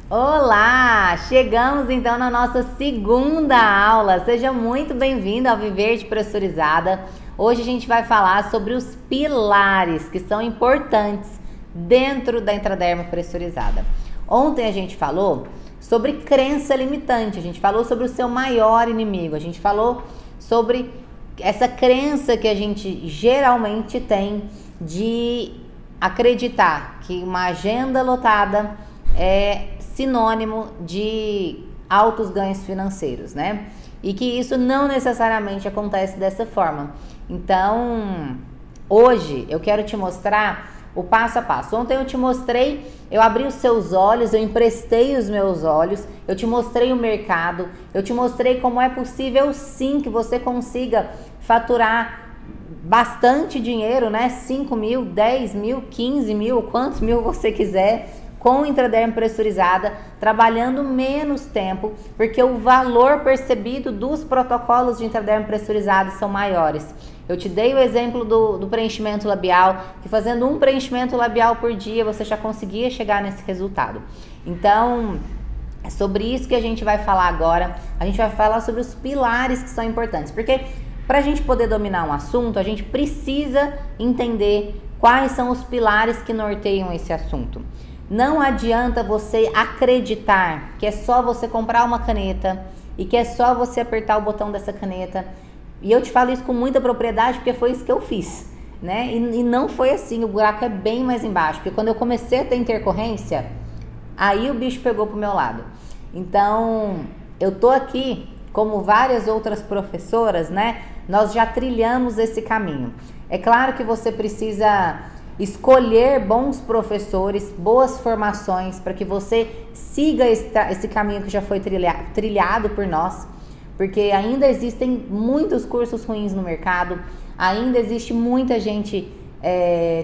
Olá! Chegamos então na nossa segunda aula. Seja muito bem-vindo ao Viver de Pressurizada. Hoje a gente vai falar sobre os pilares que são importantes dentro da intradermo pressurizada. Ontem a gente falou sobre crença limitante, a gente falou sobre o seu maior inimigo, a gente falou sobre essa crença que a gente geralmente tem de acreditar que uma agenda lotada é sinônimo de altos ganhos financeiros, né? E que isso não necessariamente acontece dessa forma. Então, hoje eu quero te mostrar o passo a passo. Ontem eu te mostrei, eu abri os seus olhos, eu emprestei os meus olhos, eu te mostrei o mercado, eu te mostrei como é possível sim que você consiga faturar bastante dinheiro, né? 5 mil, 10 mil, 15 mil, quantos mil você quiser, com intradermo pressurizada, trabalhando menos tempo, porque o valor percebido dos protocolos de intradermo pressurizada são maiores. Eu te dei o exemplo do preenchimento labial, que fazendo um preenchimento labial por dia, você já conseguia chegar nesse resultado. Então, é sobre isso que a gente vai falar agora. A gente vai falar sobre os pilares que são importantes, porque para a gente poder dominar um assunto, a gente precisa entender quais são os pilares que norteiam esse assunto. Não adianta você acreditar que é só você comprar uma caneta e que é só você apertar o botão dessa caneta. E eu te falo isso com muita propriedade porque foi isso que eu fiz, né? E não foi assim, o buraco é bem mais embaixo. Porque quando eu comecei a ter intercorrência, aí o bicho pegou pro meu lado. Então, eu tô aqui, como várias outras professoras, né? Nós já trilhamos esse caminho. É claro que você precisa escolher bons professores, boas formações, para que você siga esse caminho que já foi trilhado por nós, porque ainda existem muitos cursos ruins no mercado, ainda existe muita gente,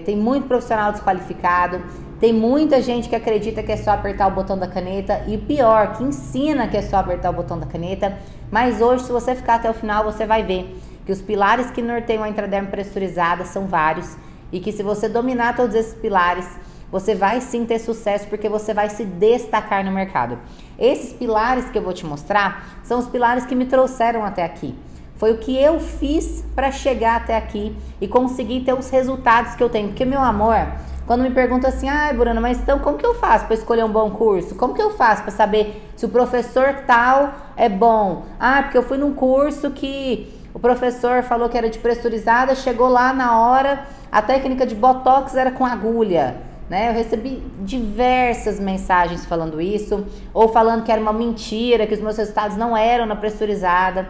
tem muito profissional desqualificado, tem muita gente que acredita que é só apertar o botão da caneta e pior, que ensina que é só apertar o botão da caneta, mas hoje se você ficar até o final você vai ver que os pilares que norteiam a intradermo pressurizada são vários, e que se você dominar todos esses pilares, você vai sim ter sucesso, porque você vai se destacar no mercado. Esses pilares que eu vou te mostrar, são os pilares que me trouxeram até aqui. Foi o que eu fiz para chegar até aqui e conseguir ter os resultados que eu tenho. Porque, meu amor, quando me perguntam assim, Bruna, mas então como que eu faço para escolher um bom curso? Como que eu faço para saber se o professor tal é bom? Porque eu fui num curso que o professor falou que era de pressurizada, chegou lá na hora, a técnica de botox era com agulha, né? Eu recebi diversas mensagens falando isso, ou falando que era uma mentira, que os meus resultados não eram na pressurizada.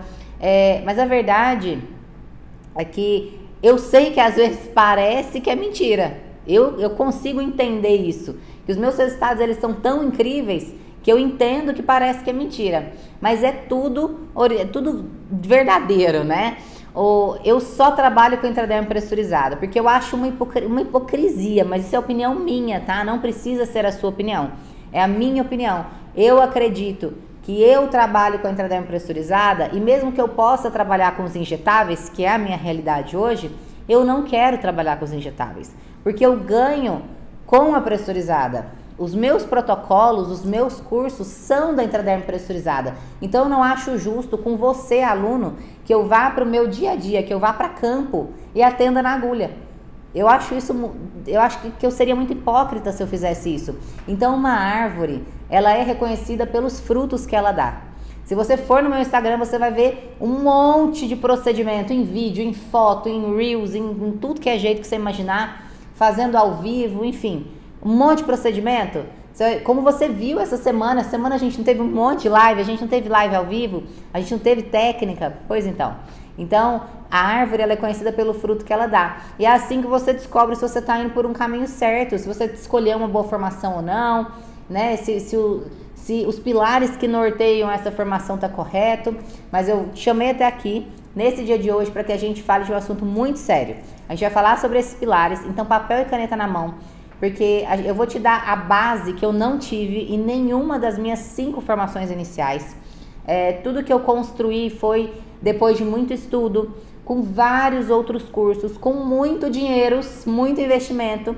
Mas a verdade é que eu sei que às vezes parece que é mentira. Eu consigo entender isso, que os meus resultados eles são tão incríveis que eu entendo que parece que é mentira, mas é tudo verdadeiro, né? Eu só trabalho com intradermo pressurizada, porque eu acho uma hipocrisia, mas isso é opinião minha, tá? Não precisa ser a sua opinião, é a minha opinião. Eu acredito que eu trabalho com a intradermo pressurizada e mesmo que eu possa trabalhar com os injetáveis, que é a minha realidade hoje, eu não quero trabalhar com os injetáveis, porque eu ganho com a pressurizada. Os meus protocolos, os meus cursos são da intradermo pressurizada. Então eu não acho justo com você, aluno, que eu vá para o meu dia a dia, que eu vá para campo e atenda na agulha. Eu acho que eu seria muito hipócrita se eu fizesse isso. Então uma árvore, ela é reconhecida pelos frutos que ela dá. Se você for no meu Instagram, você vai ver um monte de procedimento em vídeo, em foto, em reels, em tudo que é jeito que você imaginar, fazendo ao vivo, enfim. Um monte de procedimento. Como você viu essa semana a gente não teve um monte de live, a gente não teve live ao vivo, a gente não teve técnica, pois então. Então, a árvore ela é conhecida pelo fruto que ela dá. E é assim que você descobre se você está indo por um caminho certo, se você escolheu uma boa formação ou não, né? Se os pilares que norteiam essa formação tá correto. Mas eu te chamei até aqui, nesse dia de hoje, para que a gente fale de um assunto muito sério. A gente vai falar sobre esses pilares, então papel e caneta na mão. Porque eu vou te dar a base que eu não tive em nenhuma das minhas 5 formações iniciais. Tudo que eu construí foi depois de muito estudo, com vários outros cursos, com muito dinheiro, muito investimento,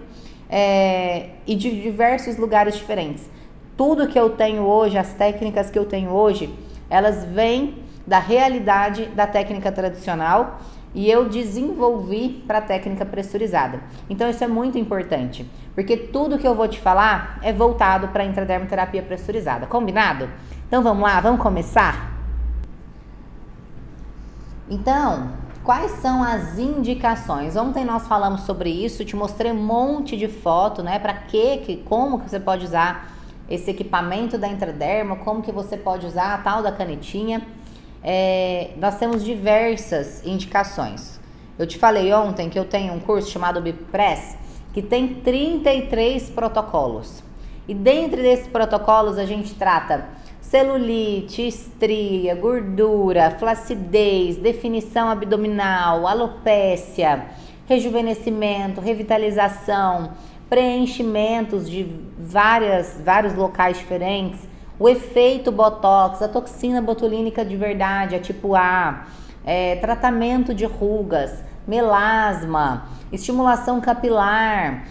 e de diversos lugares diferentes. tudo que eu tenho hoje, as técnicas que eu tenho hoje, elas vêm da realidade da técnica tradicional e eu desenvolvi para a técnica pressurizada. Então isso é muito importante, porque tudo que eu vou te falar é voltado para a intradermoterapia pressurizada, combinado? Então vamos lá, vamos começar? Então, quais são as indicações? Ontem nós falamos sobre isso, te mostrei um monte de foto, né? Para como que você pode usar esse equipamento da intraderma, como que você pode usar a tal da canetinha. Nós temos diversas indicações. Eu te falei ontem que eu tenho um curso chamado BIPRESS, que tem 33 protocolos. E dentre desses protocolos a gente trata celulite, estria, gordura, flacidez, definição abdominal, alopécia, rejuvenescimento, revitalização, preenchimentos de vários locais diferentes, o efeito botox, a toxina botulínica de verdade, a tipo A, tratamento de rugas, melasma, estimulação capilar,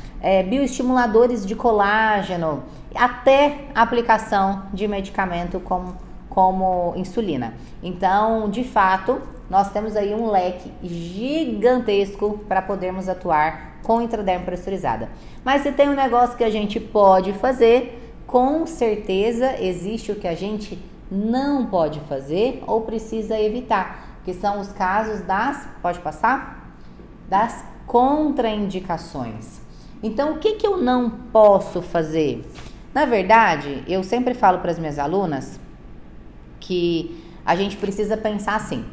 bioestimuladores de colágeno, até aplicação de medicamento como insulina. Então, de fato, nós temos aí um leque gigantesco para podermos atuar com intradermo pressurizada. Mas se tem um negócio que a gente pode fazer, com certeza existe o que a gente não pode fazer ou precisa evitar, que são os casos pode passar? Das contraindicações. Então, o que eu não posso fazer? Na verdade, eu sempre falo para as minhas alunas que a gente precisa pensar assim.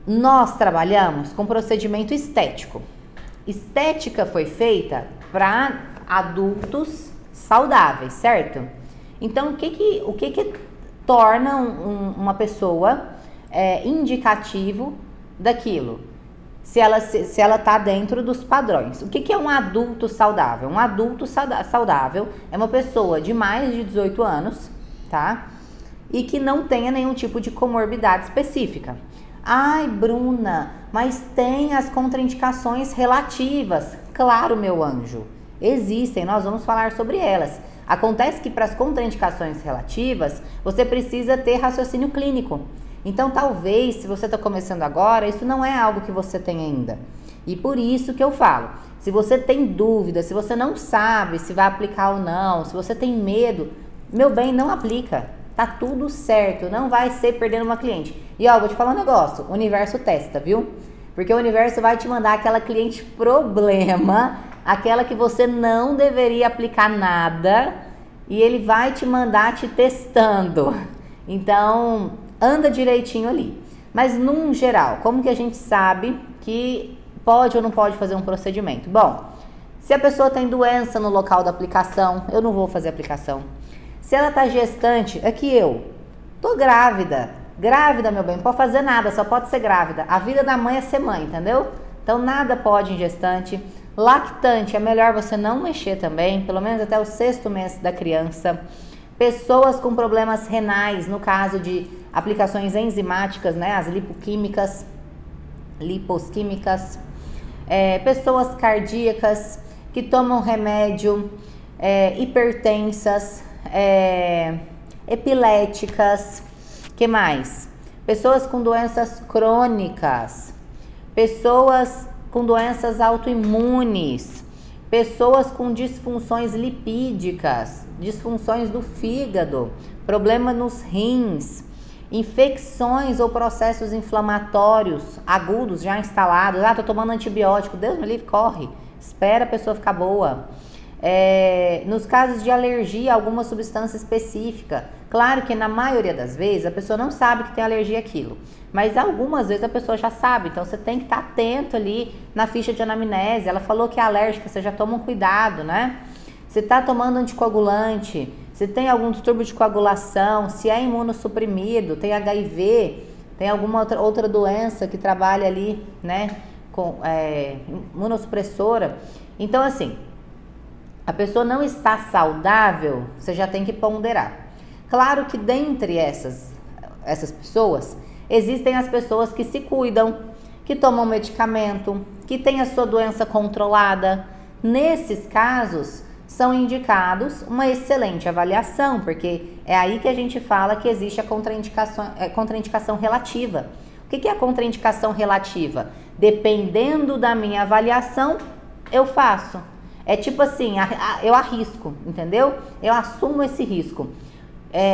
Nós trabalhamos com procedimento estético. Estética foi feita para adultos saudáveis, certo? Então, o que torna uma pessoa indicativo daquilo? Se ela está dentro dos padrões. O que é um adulto saudável? Um adulto saudável é uma pessoa de mais de 18 anos, tá? E que não tenha nenhum tipo de comorbidade específica. Ai, Bruna, mas tem as contraindicações relativas. Claro, meu anjo, existem, nós vamos falar sobre elas. Acontece que para as contraindicações relativas, você precisa ter raciocínio clínico. Então, talvez, se você está começando agora, isso não é algo que você tem ainda. E por isso que eu falo, se você tem dúvida, se você não sabe se vai aplicar ou não, se você tem medo, meu bem, não aplica. Tá tudo certo, não vai ser perdendo uma cliente. E ó, vou te falar um negócio, o universo testa, viu? Porque o universo vai te mandar aquela cliente problema, aquela que você não deveria aplicar nada, e ele vai te mandar te testando. Então, anda direitinho ali. Mas, num geral, como que a gente sabe que pode ou não pode fazer um procedimento? Bom, se a pessoa tem doença no local da aplicação, eu não vou fazer aplicação. Se ela tá gestante, eu tô grávida, meu bem, não pode fazer nada, só pode ser grávida. A vida da mãe é ser mãe, entendeu? Então nada pode em gestante. Lactante, é melhor você não mexer também, pelo menos até o 6º mês da criança. Pessoas com problemas renais, no caso de aplicações enzimáticas, né, as liposquímicas. Pessoas cardíacas que tomam remédio, hipertensas, epiléticas, que mais? Pessoas com doenças crônicas, pessoas com doenças autoimunes, pessoas com disfunções lipídicas, disfunções do fígado, problema nos rins, infecções ou processos inflamatórios agudos já instalados. Tô tomando antibiótico, Deus me livre, corre, espera a pessoa ficar boa. Nos casos de alergia a alguma substância específica, claro que na maioria das vezes a pessoa não sabe que tem alergia àquilo, mas algumas vezes a pessoa já sabe, então você tem que estar atento ali na ficha de anamnese. Ela falou que é alérgica, você já toma um cuidado, né? Você está tomando anticoagulante, se tem algum distúrbio de coagulação, se é imunossuprimido, tem HIV, tem alguma outra doença que trabalha ali, né, com imunossupressora. Então, assim, a pessoa não está saudável, você já tem que ponderar. Claro que dentre essas pessoas, existem as pessoas que se cuidam, que tomam medicamento, que têm a sua doença controlada. Nesses casos, são indicados uma excelente avaliação, porque é aí que a gente fala que existe a contraindicação relativa. O que é a contraindicação relativa? Dependendo da minha avaliação, eu faço. É tipo assim, eu arrisco, entendeu? Eu assumo esse risco.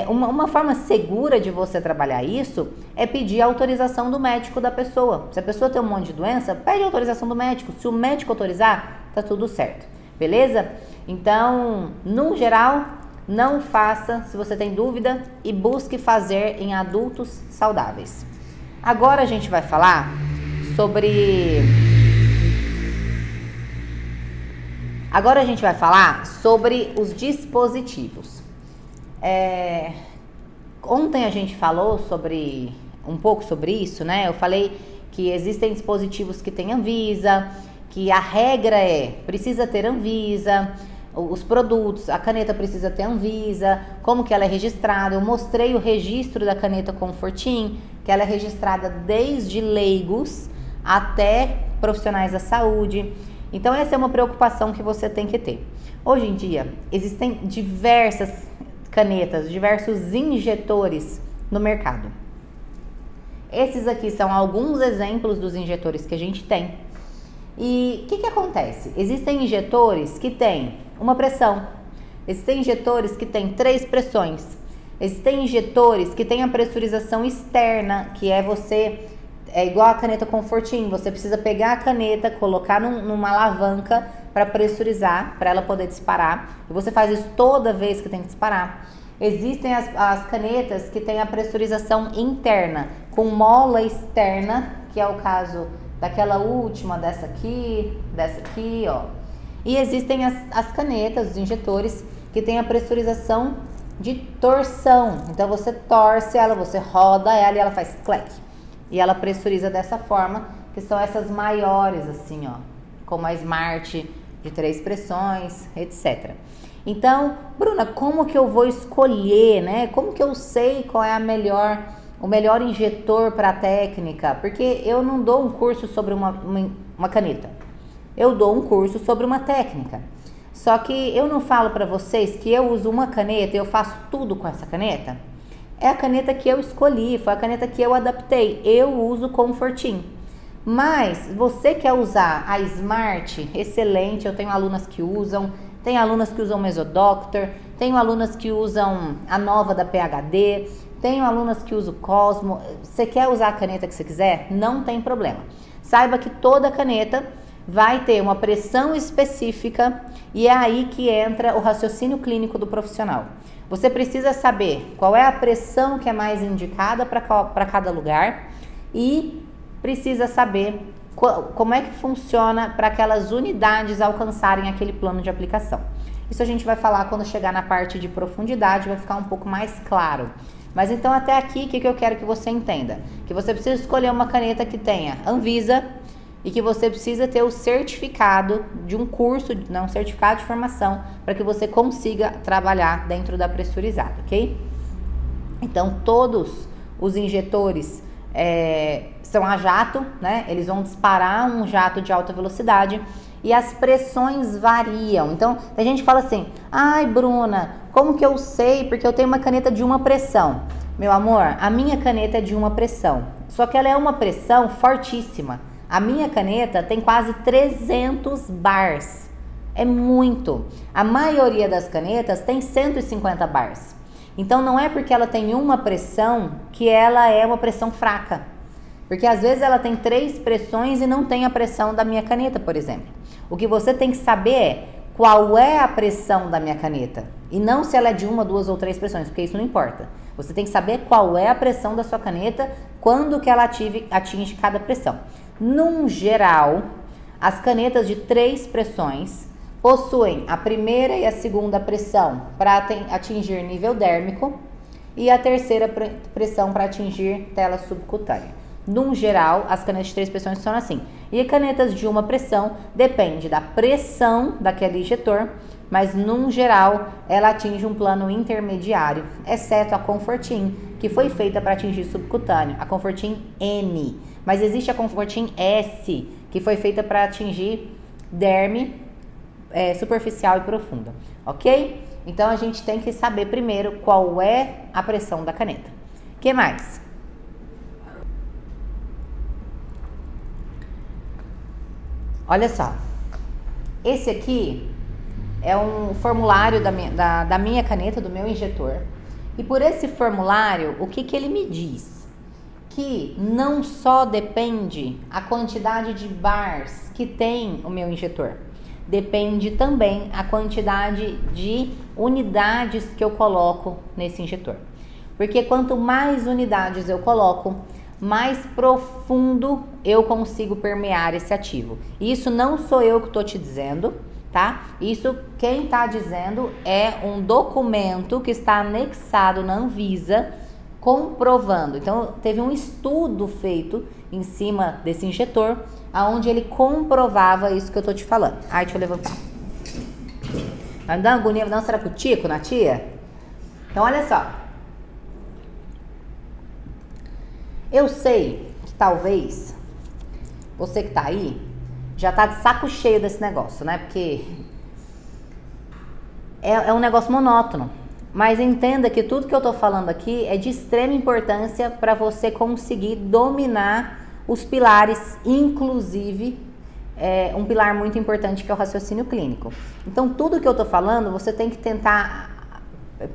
Uma forma segura de você trabalhar isso é pedir a autorização do médico da pessoa. Se a pessoa tem um monte de doença, pede a autorização do médico. Se o médico autorizar, tá tudo certo. Beleza? Então, no geral, não faça se você tem dúvida e busque fazer em adultos saudáveis. Agora a gente vai falar sobre os dispositivos. Ontem a gente falou um pouco sobre isso, né? Eu falei que existem dispositivos que têm Anvisa, que a regra precisa ter Anvisa, os produtos, a caneta precisa ter Anvisa, como que ela é registrada. Eu mostrei o registro da caneta Confortim, que ela é registrada desde leigos até profissionais da saúde. Então essa é uma preocupação que você tem que ter. Hoje em dia existem diversas canetas, diversos injetores no mercado. Esses aqui são alguns exemplos dos injetores que a gente tem. E o que acontece? Existem injetores que têm uma pressão, existem injetores que têm 3 pressões, existem injetores que têm a pressurização externa, que é igual a caneta Confortim, você precisa pegar a caneta, colocar numa alavanca para pressurizar, para ela poder disparar, e você faz isso toda vez que tem que disparar. Existem as canetas que têm a pressurização interna, com mola externa, que é o caso daquela última, dessa aqui, ó. E existem as canetas, os injetores, que têm a pressurização de torção. Então você torce ela, você roda ela e ela faz clack. E ela pressuriza dessa forma, que são essas maiores, assim, ó, como a Smart, de 3 pressões, etc. Então, Bruna, como que eu vou escolher, né? Como que eu sei qual é o melhor injetor para a técnica? Porque eu não dou um curso sobre uma caneta. Eu dou um curso sobre uma técnica. Só que eu não falo para vocês que eu uso uma caneta e eu faço tudo com essa caneta. É a caneta que eu escolhi, foi a caneta que eu adaptei. Eu uso Confortim. Mas você quer usar a Smart, excelente, eu tenho alunas que usam, tem alunas que usam Mesodoctor, tenho alunas que usam a nova da PHD, tenho alunas que usam Cosmo. Você quer usar a caneta que você quiser? Não tem problema. Saiba que toda caneta vai ter uma pressão específica e é aí que entra o raciocínio clínico do profissional. Você precisa saber qual é a pressão que é mais indicada para cada lugar e precisa saber como é que funciona para aquelas unidades alcançarem aquele plano de aplicação. Isso a gente vai falar quando chegar na parte de profundidade, vai ficar um pouco mais claro. Mas então até aqui, o que eu quero que você entenda? Que você precisa escolher uma caneta que tenha Anvisa e que você precisa ter o certificado de um curso, um certificado de formação, para que você consiga trabalhar dentro da pressurizada, ok? Então todos os injetores são a jato, né? Eles vão disparar um jato de alta velocidade e as pressões variam. Então, tem gente que fala assim: ai, Bruna, como que eu sei? Porque eu tenho uma caneta de uma pressão. Meu amor, a minha caneta é de uma pressão, só que ela é uma pressão fortíssima. A minha caneta tem quase 300 bars. É muito. A maioria das canetas tem 150 bars. Então não é porque ela tem uma pressão que ela é uma pressão fraca. Porque às vezes ela tem 3 pressões e não tem a pressão da minha caneta, por exemplo. O que você tem que saber é qual é a pressão da minha caneta. E não se ela é de 1, 2 ou 3 pressões, porque isso não importa. Você tem que saber qual é a pressão da sua caneta, quando que ela atinge cada pressão. Num geral, as canetas de 3 pressões possuem a primeira e a segunda pressão para atingir nível dérmico e a terceira pressão para atingir tela subcutânea. Num geral, as canetas de 3 pressões são assim. E canetas de uma pressão depende da pressão daquele injetor, mas num geral ela atinge um plano intermediário, exceto a Confortim, que foi feita para atingir subcutâneo, a Confortim N. Mas existe a Confortim S, que foi feita para atingir derme, superficial e profunda, ok? Então a gente tem que saber primeiro qual é a pressão da caneta. O que mais? Olha só, esse aqui é um formulário da minha caneta, do meu injetor. E por esse formulário, o que ele me diz? Que não só depende a quantidade de bars que tem o meu injetor, depende também a quantidade de unidades que eu coloco nesse injetor. Porque quanto mais unidades eu coloco, mais profundo eu consigo permear esse ativo. Isso não sou eu que estou te dizendo, tá? Isso quem está dizendo é um documento que está anexado na Anvisa, comprovando. Então, teve um estudo feito em cima desse injetor, aonde ele comprovava isso que eu tô te falando. Ai, deixa eu levantar. Vai me dar uma agonia, não será putico na tia? Então, olha só. Eu sei que talvez você que tá aí já tá de saco cheio desse negócio, né? Porque é um negócio monótono. Mas entenda que tudo que eu tô falando aqui é de extrema importância para você conseguir dominar os pilares, inclusive um pilar muito importante que é o raciocínio clínico. Então, tudo que eu tô falando, você tem que tentar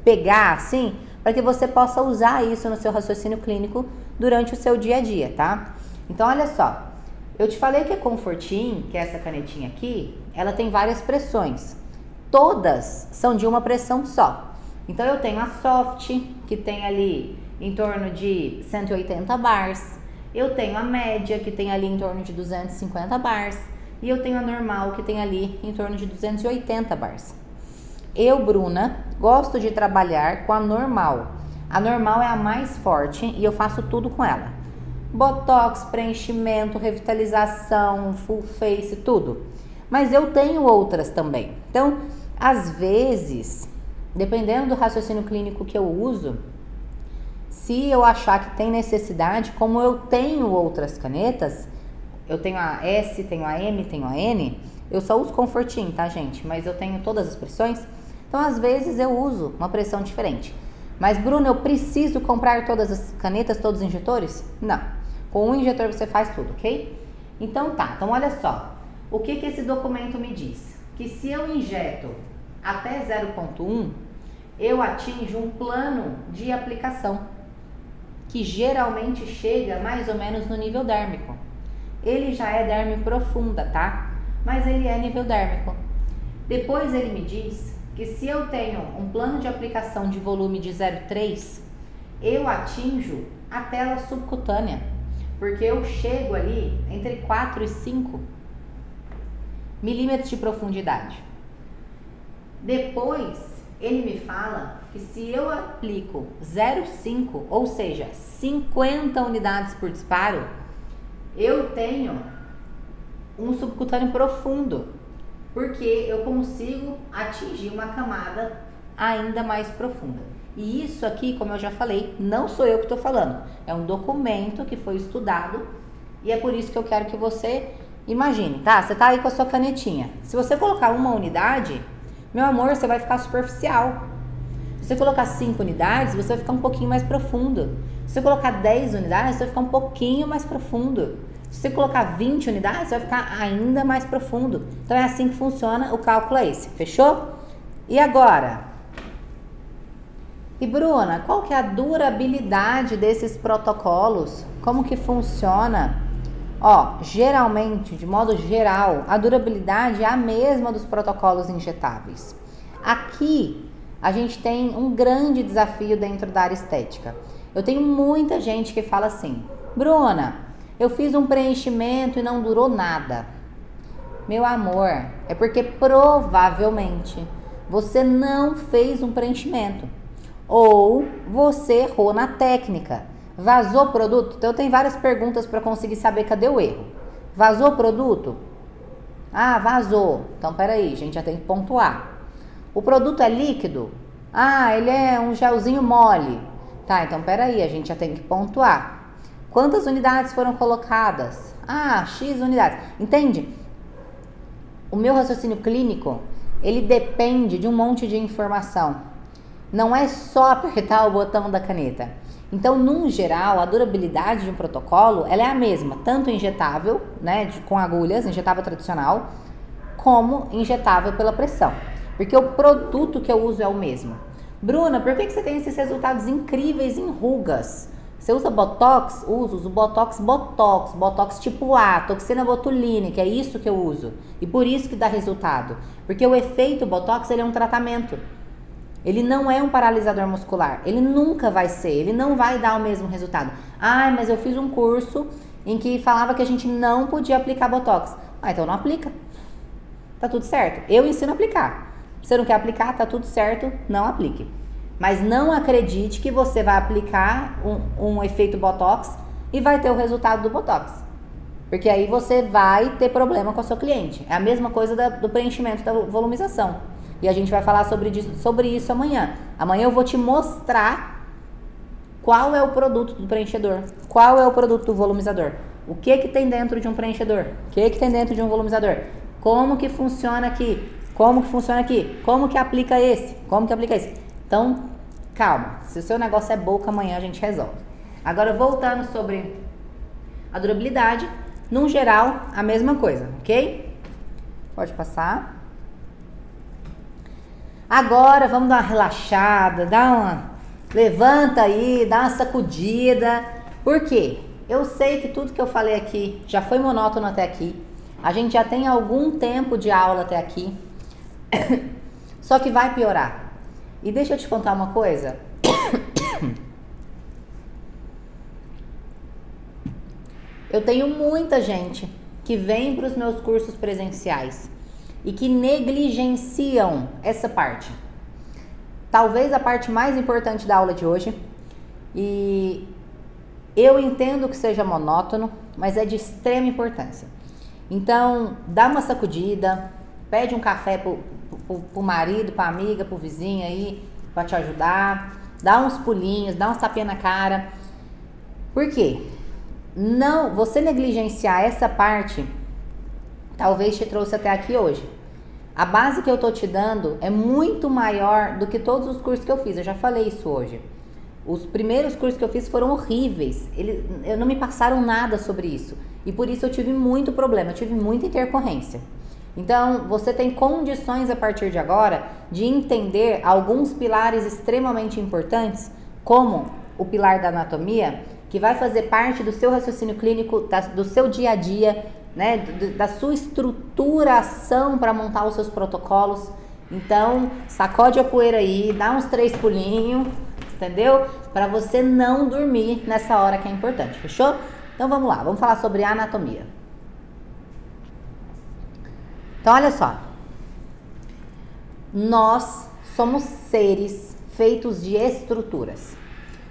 pegar assim, para que você possa usar isso no seu raciocínio clínico durante o seu dia a dia, tá? Então, olha só, eu te falei que a Comfortin, que é essa canetinha aqui, ela tem várias pressões. Todas são de uma pressão só. Então, eu tenho a Soft, que tem ali em torno de 180 bars. Eu tenho a média, que tem ali em torno de 250 bars. E eu tenho a normal, que tem ali em torno de 280 bars. Eu, Bruna, gosto de trabalhar com a normal. A normal é a mais forte e eu faço tudo com ela. Botox, preenchimento, revitalização, full face, tudo. Mas eu tenho outras também. Então, às vezes, dependendo do raciocínio clínico que eu uso, se eu achar que tem necessidade, como eu tenho outras canetas, eu tenho a S, tenho a M, tenho a N, eu só uso Comfortin, tá, gente? Mas eu tenho todas as pressões, então às vezes eu uso uma pressão diferente. Mas, Bruno, eu preciso comprar todas as canetas, todos os injetores? Não. Com um injetor você faz tudo, ok? Então tá, então olha só. O que esse documento me diz? Que se eu injeto até 0,1, eu atinjo um plano de aplicação, que geralmente chega mais ou menos no nível dérmico. Ele já é derme profunda, tá? Mas ele é nível dérmico. Depois ele me diz que se eu tenho um plano de aplicação de volume de 0,3, eu atinjo a tela subcutânea, porque eu chego ali entre 4 e 5 milímetros de profundidade. Depois, ele me fala que se eu aplico 0,5, ou seja, 50 unidades por disparo, eu tenho um subcutâneo profundo, porque eu consigo atingir uma camada ainda mais profunda. E isso aqui, como eu já falei, não sou eu que estou falando, é um documento que foi estudado e é por isso que eu quero que você imagine, tá? Você tá aí com a sua canetinha. Se você colocar uma unidade, meu amor, você vai ficar superficial. Se você colocar 5 unidades, você vai ficar um pouquinho mais profundo. Se você colocar 10 unidades, você vai ficar um pouquinho mais profundo. Se você colocar 20 unidades, vai ficar ainda mais profundo. Então é assim que funciona, o cálculo é esse, fechou? E agora? E Bruna, qual que é a durabilidade desses protocolos? Como que funciona? Ó, geralmente, de modo geral, a durabilidade é a mesma dos protocolos injetáveis. Aqui, a gente tem um grande desafio dentro da área estética. Eu tenho muita gente que fala assim, Bruna, eu fiz um preenchimento e não durou nada. Meu amor, é porque provavelmente você não fez um preenchimento. Ou você errou na técnica. Vazou o produto? Então eu tenho várias perguntas para conseguir saber cadê o erro. Vazou o produto? Ah, vazou. Então peraí, a gente já tem que pontuar. O produto é líquido? Ah, ele é um gelzinho mole. Tá, então peraí, a gente já tem que pontuar. Quantas unidades foram colocadas? Ah, X unidades. Entende? o meu raciocínio clínico, ele depende de um monte de informação. Não é só apertar o botão da caneta. Então, num geral, a durabilidade de um protocolo, ela é a mesma, tanto injetável, né, com agulhas, injetável tradicional, como injetável pela pressão. Porque o produto que eu uso é o mesmo. Bruna, por que você tem esses resultados incríveis em rugas? Você usa Botox? Uso Botox tipo A, toxina botulínica, é isso que eu uso. E por isso que dá resultado. Porque o efeito Botox, ele é um tratamento. Ele não é um paralisador muscular. Ele nunca vai ser, ele não vai dar o mesmo resultado. Ah, mas eu fiz um curso em que falava que a gente não podia aplicar Botox. Ah, então não aplica. Tá tudo certo. Eu ensino a aplicar. Você não quer aplicar, tá tudo certo, não aplique. Mas não acredite que você vai aplicar um efeito Botox e vai ter o resultado do Botox. Porque aí você vai ter problema com o seu cliente. É a mesma coisa do preenchimento, da volumização. E a gente vai falar sobre isso amanhã. Amanhã eu vou te mostrar qual é o produto do preenchedor, qual é o produto do volumizador. O que tem dentro de um preenchedor, o que tem dentro de um volumizador. Como que funciona aqui, como que funciona aqui, como que aplica esse, como que aplica esse. Então, calma, se o seu negócio é boca, amanhã a gente resolve. Agora, voltando sobre a durabilidade, no geral, a mesma coisa, ok? Pode passar. Agora, vamos dar uma relaxada, levanta aí, dá uma sacudida. Por quê? Eu sei que tudo que eu falei aqui já foi monótono até aqui. A gente já tem algum tempo de aula até aqui. Só que vai piorar. E deixa eu te contar uma coisa. Eu tenho muita gente que vem para os meus cursos presenciais e que negligenciam essa parte. Talvez a parte mais importante da aula de hoje. E eu entendo que seja monótono, mas é de extrema importância. Então, dá uma sacudida, pede um café pro marido, pra amiga, pro vizinho aí, pra te ajudar. Dá uns pulinhos, dá uns tapinhas na cara. Por quê? Não, você negligenciar essa parte, talvez te trouxe até aqui hoje. A base que eu tô te dando é muito maior do que todos os cursos que eu fiz. Eu já falei isso hoje. Os primeiros cursos que eu fiz foram horríveis. Eu não me passaram nada sobre isso. E por isso eu tive muito problema, eu tive muita intercorrência. Então, você tem condições a partir de agora de entender alguns pilares extremamente importantes, como o pilar da anatomia, que vai fazer parte do seu raciocínio clínico, do seu dia a dia, né, da sua estruturação para montar os seus protocolos. Então, sacode a poeira aí, dá uns 3 pulinhos, entendeu? Para você não dormir nessa hora que é importante, fechou? Então vamos lá, vamos falar sobre anatomia. Então olha só, nós somos seres feitos de estruturas.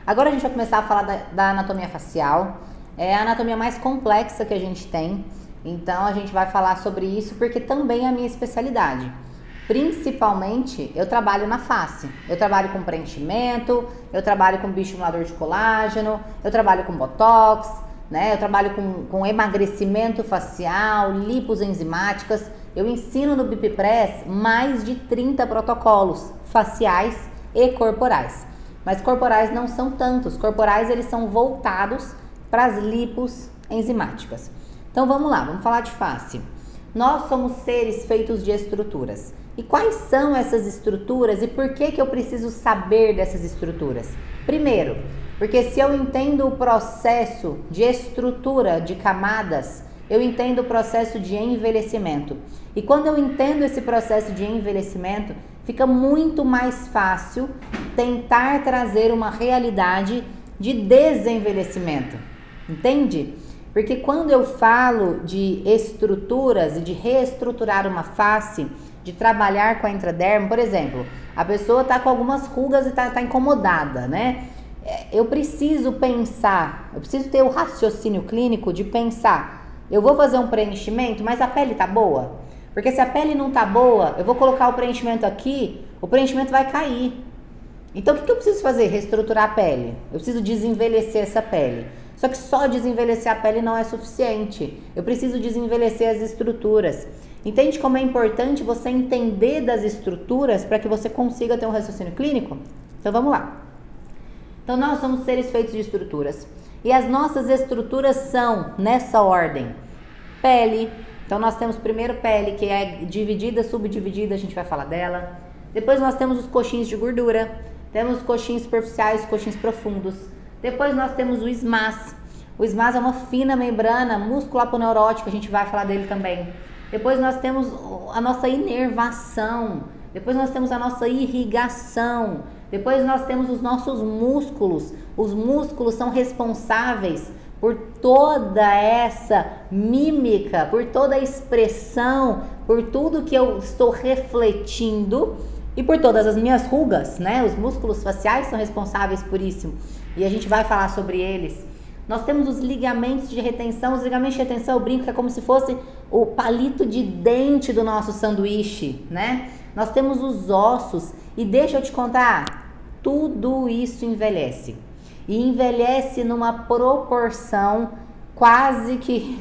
Agora a gente vai começar a falar da anatomia facial, é a anatomia mais complexa que a gente tem, então a gente vai falar sobre isso porque também é a minha especialidade. Principalmente, eu trabalho na face, eu trabalho com preenchimento, eu trabalho com bioestimulador de colágeno, eu trabalho com botox, né? Eu trabalho com emagrecimento facial, lipoenzimáticas. Eu ensino no BPPress mais de 30 protocolos faciais e corporais. Mas corporais não são tantos, corporais eles são voltados para as lipoenzimáticas. Então vamos lá, vamos falar de face. Nós somos seres feitos de estruturas. E quais são essas estruturas e por que eu preciso saber dessas estruturas? Primeiro, porque se eu entendo o processo de estrutura de camadas, eu entendo o processo de envelhecimento. E quando eu entendo esse processo de envelhecimento, fica muito mais fácil tentar trazer uma realidade de desenvelhecimento. Entende? Porque quando eu falo de estruturas e de reestruturar uma face, de trabalhar com a intraderme, por exemplo, a pessoa está com algumas rugas e está incomodada, né? Eu preciso pensar, eu preciso ter o raciocínio clínico de pensar, eu vou fazer um preenchimento, mas a pele tá boa? Porque se a pele não tá boa, eu vou colocar o preenchimento aqui, o preenchimento vai cair. Então o que eu preciso fazer? Reestruturar a pele. Eu preciso desenvelhecer essa pele. Só que só desenvelhecer a pele não é suficiente. Eu preciso desenvelhecer as estruturas. Entende como é importante você entender das estruturas para que você consiga ter um raciocínio clínico? Então vamos lá. Então nós somos seres feitos de estruturas. E as nossas estruturas são, nessa ordem, pele. Então nós temos primeiro pele, que é dividida, subdividida, a gente vai falar dela. Depois nós temos os coxins de gordura. Temos os coxins superficiais, coxins profundos. Depois nós temos o ismás. O ismás é uma fina membrana musculoaponeurótica, a gente vai falar dele também. Depois nós temos a nossa inervação. Depois nós temos a nossa irrigação. Depois nós temos os nossos músculos. Os músculos são responsáveis por toda essa mímica, por toda a expressão, por tudo que eu estou refletindo e por todas as minhas rugas, né? Os músculos faciais são responsáveis por isso e a gente vai falar sobre eles. Nós temos os ligamentos de retenção. Os ligamentos de retenção, eu brinco que é como se fosse o palito de dente do nosso sanduíche, né? Nós temos os ossos e deixa eu te contar, tudo isso envelhece. E envelhece numa proporção quase que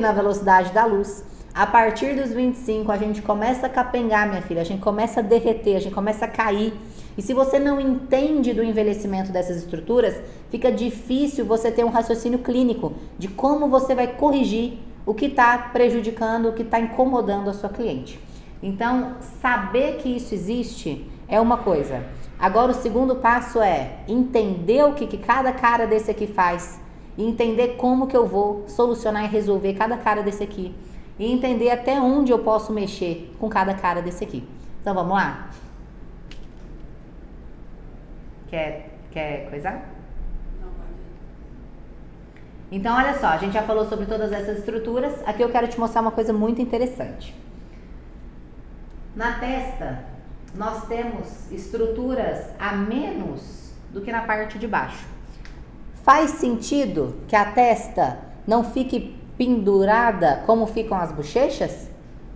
na velocidade da luz. A partir dos 25, a gente começa a capengar, minha filha, a gente começa a derreter, a gente começa a cair. E se você não entende do envelhecimento dessas estruturas, fica difícil você ter um raciocínio clínico de como você vai corrigir o que está prejudicando, o que está incomodando a sua cliente. Então, saber que isso existe é uma coisa. Agora, o segundo passo é entender o que cada cara desse aqui faz e entender como que eu vou solucionar e resolver cada cara desse aqui e entender até onde eu posso mexer com cada cara desse aqui. Então, vamos lá? Quer coisar? Então, olha só, a gente já falou sobre todas essas estruturas. Aqui eu quero te mostrar uma coisa muito interessante. Na testa, nós temos estruturas a menos do que na parte de baixo. Faz sentido que a testa não fique pendurada como ficam as bochechas?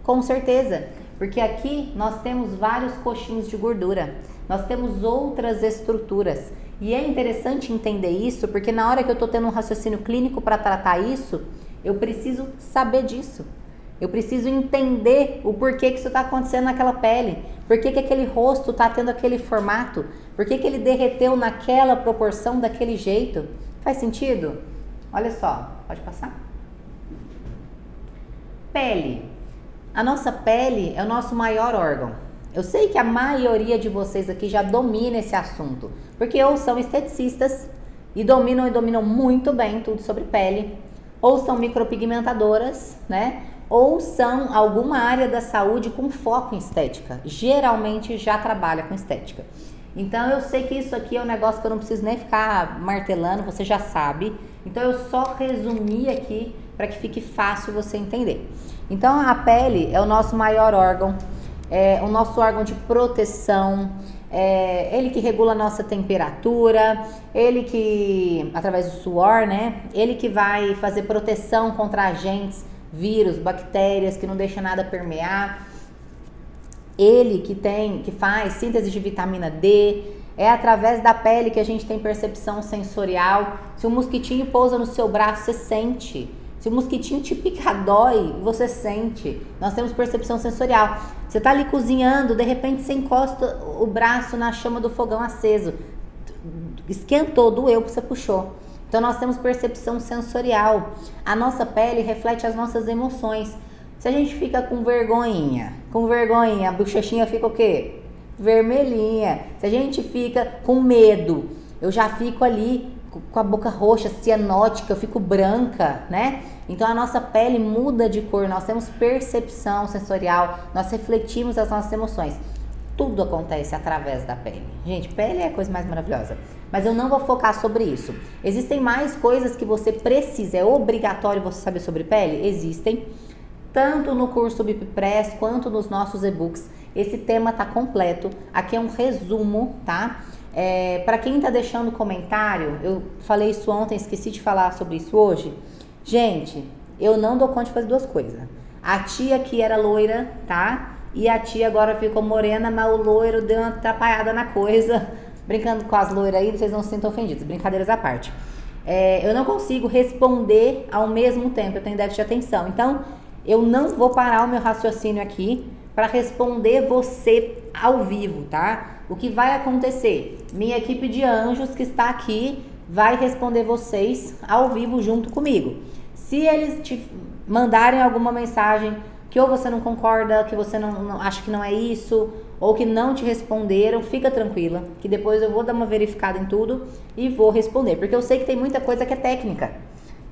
Com certeza, porque aqui nós temos vários coxins de gordura, nós temos outras estruturas. E é interessante entender isso, porque na hora que eu estou tendo um raciocínio clínico para tratar isso, eu preciso saber disso. Eu preciso entender o porquê que isso está acontecendo naquela pele, por que aquele rosto está tendo aquele formato, por que ele derreteu naquela proporção, daquele jeito. Faz sentido? Olha só, pode passar? Pele. A nossa pele é o nosso maior órgão. Eu sei que a maioria de vocês aqui já domina esse assunto, porque ou são esteticistas e dominam muito bem tudo sobre pele, ou são micropigmentadoras, né? Ou são alguma área da saúde com foco em estética. Geralmente já trabalha com estética. Então eu sei que isso aqui é um negócio que eu não preciso nem ficar martelando, você já sabe. Então eu só resumi aqui para que fique fácil você entender. Então a pele é o nosso maior órgão, é o nosso órgão de proteção, ele que regula a nossa temperatura, ele que, através do suor, né? Ele que vai fazer proteção contra agentes, vírus, bactérias, que não deixa nada permear. Ele que faz síntese de vitamina D. É através da pele que a gente tem percepção sensorial. Se um mosquitinho pousa no seu braço, você sente. Se o mosquitinho te pica, dói, você sente. Nós temos percepção sensorial. Você tá ali cozinhando, de repente você encosta o braço na chama do fogão aceso. Esquentou, doeu, você puxou. Então nós temos percepção sensorial. A nossa pele reflete as nossas emoções. Se a gente fica com vergonhinha, a bochechinha fica o quê? Vermelhinha. Se a gente fica com medo, eu já fico ali com a boca roxa, cianótica, eu fico branca, né? Então a nossa pele muda de cor, nós temos percepção sensorial, nós refletimos as nossas emoções. Tudo acontece através da pele. Gente, pele é a coisa mais maravilhosa. Mas eu não vou focar sobre isso. Existem mais coisas que você precisa, é obrigatório você saber sobre pele? Existem. Tanto no curso BIPPress quanto nos nossos e-books. Esse tema tá completo. Aqui é um resumo, tá? Para quem tá deixando comentário, eu falei isso ontem, esqueci de falar sobre isso hoje. Gente, eu não dou conta de fazer duas coisas. A tia aqui era loira, tá? E a tia agora ficou morena, mas o loiro deu uma atrapalhada na coisa. Brincando com as loiras aí, vocês não se sintam ofendidos, brincadeiras à parte. Eu não consigo responder ao mesmo tempo, eu tenho déficit de atenção. Então, eu não vou parar o meu raciocínio aqui para responder você ao vivo, tá? O que vai acontecer? Minha equipe de anjos que está aqui vai responder vocês ao vivo junto comigo. Se eles te mandarem alguma mensagem que ou você não concorda, que você não acha que não é isso, ou que não te responderam, fica tranquila, que depois eu vou dar uma verificada em tudo e vou responder, porque eu sei que tem muita coisa que é técnica.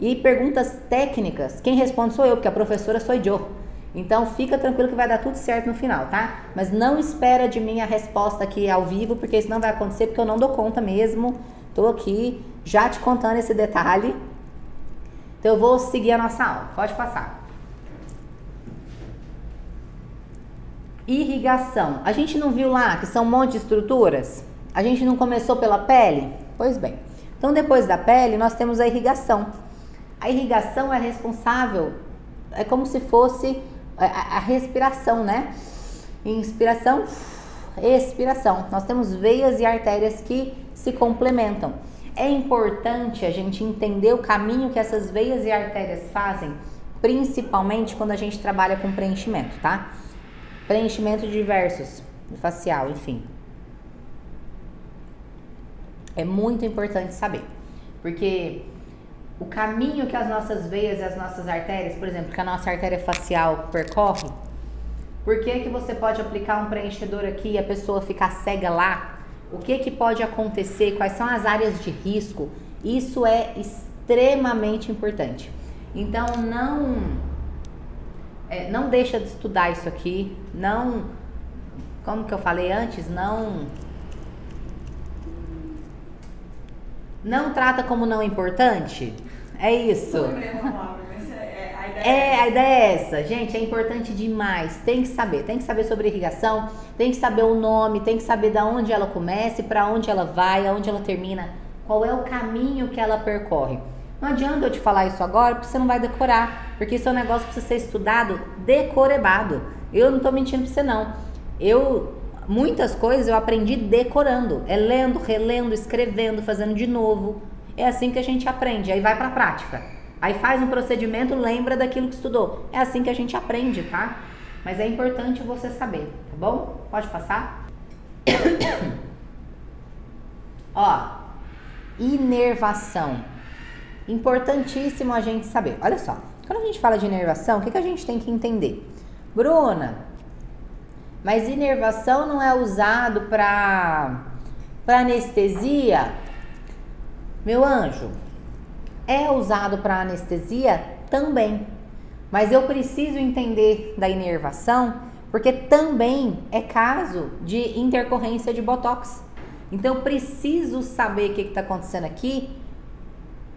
E perguntas técnicas, quem responde sou eu, porque a professora sou eu. Então fica tranquilo que vai dar tudo certo no final, tá? Mas não espera de mim a resposta aqui ao vivo, porque isso não vai acontecer, porque eu não dou conta mesmo. Tô aqui já te contando esse detalhe. Então eu vou seguir a nossa aula, pode passar. Irrigação. A gente não viu lá que são um monte de estruturas? A gente não começou pela pele? Pois bem. Então depois da pele nós temos a irrigação. A irrigação é responsável, é como se fosse a respiração, né? Inspiração, expiração. Nós temos veias e artérias que se complementam. É importante a gente entender o caminho que essas veias e artérias fazem, principalmente quando a gente trabalha com preenchimento, tá? Preenchimento de diversos, facial, enfim. É muito importante saber, porque o caminho que as nossas veias e as nossas artérias, por exemplo, que a nossa artéria facial percorre, por que você pode aplicar um preenchedor aqui e a pessoa ficar cega lá? O que pode acontecer? Quais são as áreas de risco? Isso é extremamente importante. Então, não deixa de estudar isso aqui, não, como que eu falei antes, não trata como não importante, é isso. A ideia é essa, gente, é importante demais, tem que saber sobre irrigação, tem que saber o nome, tem que saber de onde ela começa, para onde ela vai, aonde ela termina, qual é o caminho que ela percorre. Não adianta eu te falar isso agora, porque você não vai decorar, porque isso é um negócio que precisa ser estudado decorebado. Eu não tô mentindo pra você não. Muitas coisas eu aprendi decorando, lendo, relendo, escrevendo, fazendo de novo. É assim que a gente aprende, aí vai pra prática. Aí faz um procedimento, lembra daquilo que estudou. É assim que a gente aprende, tá? Mas é importante você saber, tá bom? Pode passar? Ó, inervação. Importantíssimo a gente saber. Olha só, quando a gente fala de inervação, o que a gente tem que entender? Bruna, mas inervação não é usado para anestesia? Meu anjo, é usado para anestesia também. Mas eu preciso entender da inervação, porque também é caso de intercorrência de botox. Então eu preciso saber o que está acontecendo aqui,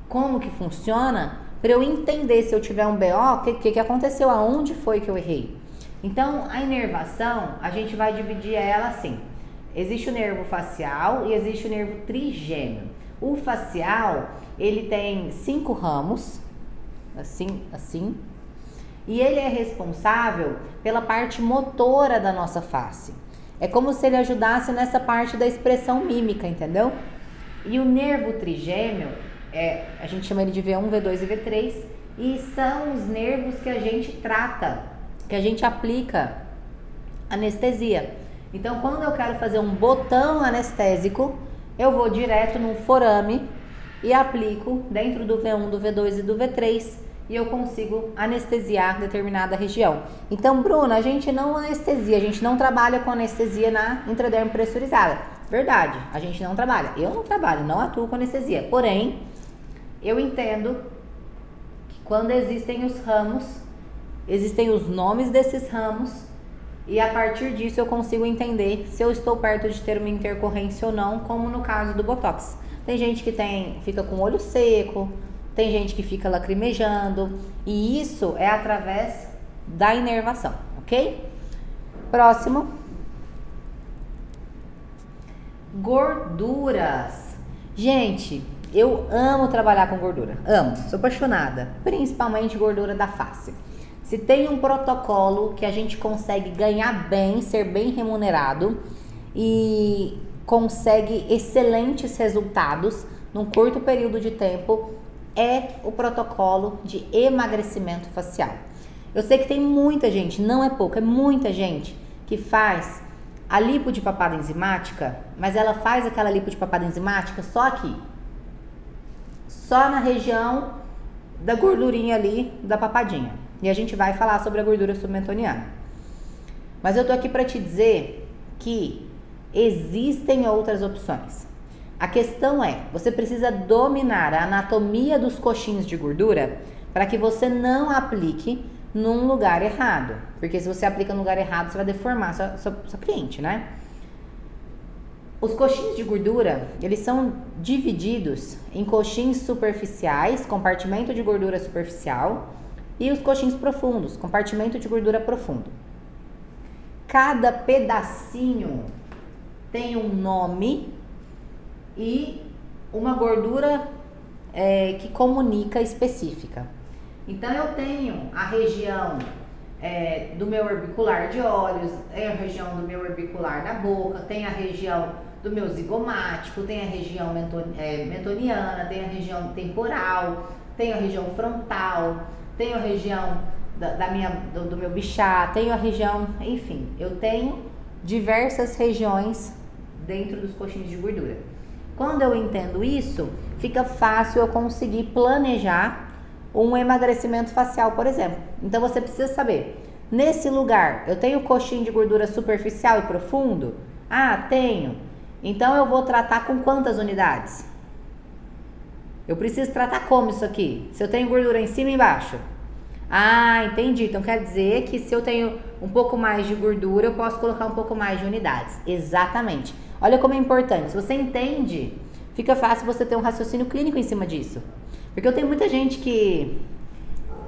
como que funciona, para eu entender se eu tiver um BO, o que aconteceu, aonde foi que eu errei. Então, a inervação, a gente vai dividir ela assim. Existe o nervo facial e existe o nervo trigêmeo. O facial, ele tem 5 ramos, assim, e ele é responsável pela parte motora da nossa face. É como se ele ajudasse nessa parte da expressão mímica, entendeu? E o nervo trigêmeo, a gente chama ele de V1, V2 e V3, e são os nervos que a gente trata, que a gente aplica anestesia. Então, quando eu quero fazer um botão anestésico, eu vou direto no forame e aplico dentro do V1, do V2 e do V3 e eu consigo anestesiar determinada região. Então, Bruna, a gente não anestesia, a gente não trabalha com anestesia na intraderme pressurizada. Verdade, a gente não trabalha. Eu não trabalho, não atuo com anestesia. Porém, eu entendo que quando existem os ramos, existem os nomes desses ramos e a partir disso eu consigo entender se eu estou perto de ter uma intercorrência ou não, como no caso do botox. Tem gente que fica com o olho seco, tem gente que fica lacrimejando e isso é através da inervação, ok? Próximo. Gorduras. Gente, eu amo trabalhar com gordura, amo, sou apaixonada, principalmente gordura da face. Se tem um protocolo que a gente consegue ganhar bem, ser bem remunerado e consegue excelentes resultados num curto período de tempo, é o protocolo de emagrecimento facial. Eu sei que tem muita gente, não é pouco, é muita gente que faz a lipo de papada enzimática, mas ela faz aquela lipo de papada enzimática só aqui. Só na região da gordurinha ali da papadinha. E a gente vai falar sobre a gordura submentoniana. Mas eu tô aqui para te dizer que existem outras opções. A questão é, você precisa dominar a anatomia dos coxins de gordura para que você não aplique num lugar errado. Porque se você aplica no lugar errado, você vai deformar sua cliente, né? Os coxins de gordura, eles são divididos em coxins superficiais, compartimento de gordura superficial, e os coxins profundos, compartimento de gordura profundo. Cada pedacinho tem um nome e uma gordura que comunica específica. Então eu tenho a região do meu orbicular de olhos, a região do meu orbicular da boca, tem a região do meu zigomático, tem a região mentoniana, tem a região temporal, tem a região frontal, tem a região do meu bichá, tenho a região, enfim, eu tenho diversas regiões dentro dos coxins de gordura. Quando eu entendo isso, fica fácil eu conseguir planejar um emagrecimento facial, por exemplo. Então você precisa saber, nesse lugar, eu tenho coxim de gordura superficial e profundo? Ah, tenho. Então eu vou tratar com quantas unidades? Eu preciso tratar como isso aqui? Se eu tenho gordura em cima e embaixo? Ah, entendi. Então quer dizer que se eu tenho um pouco mais de gordura, eu posso colocar um pouco mais de unidades. Exatamente. Olha como é importante. Se você entende, fica fácil você ter um raciocínio clínico em cima disso. Porque eu tenho muita gente que...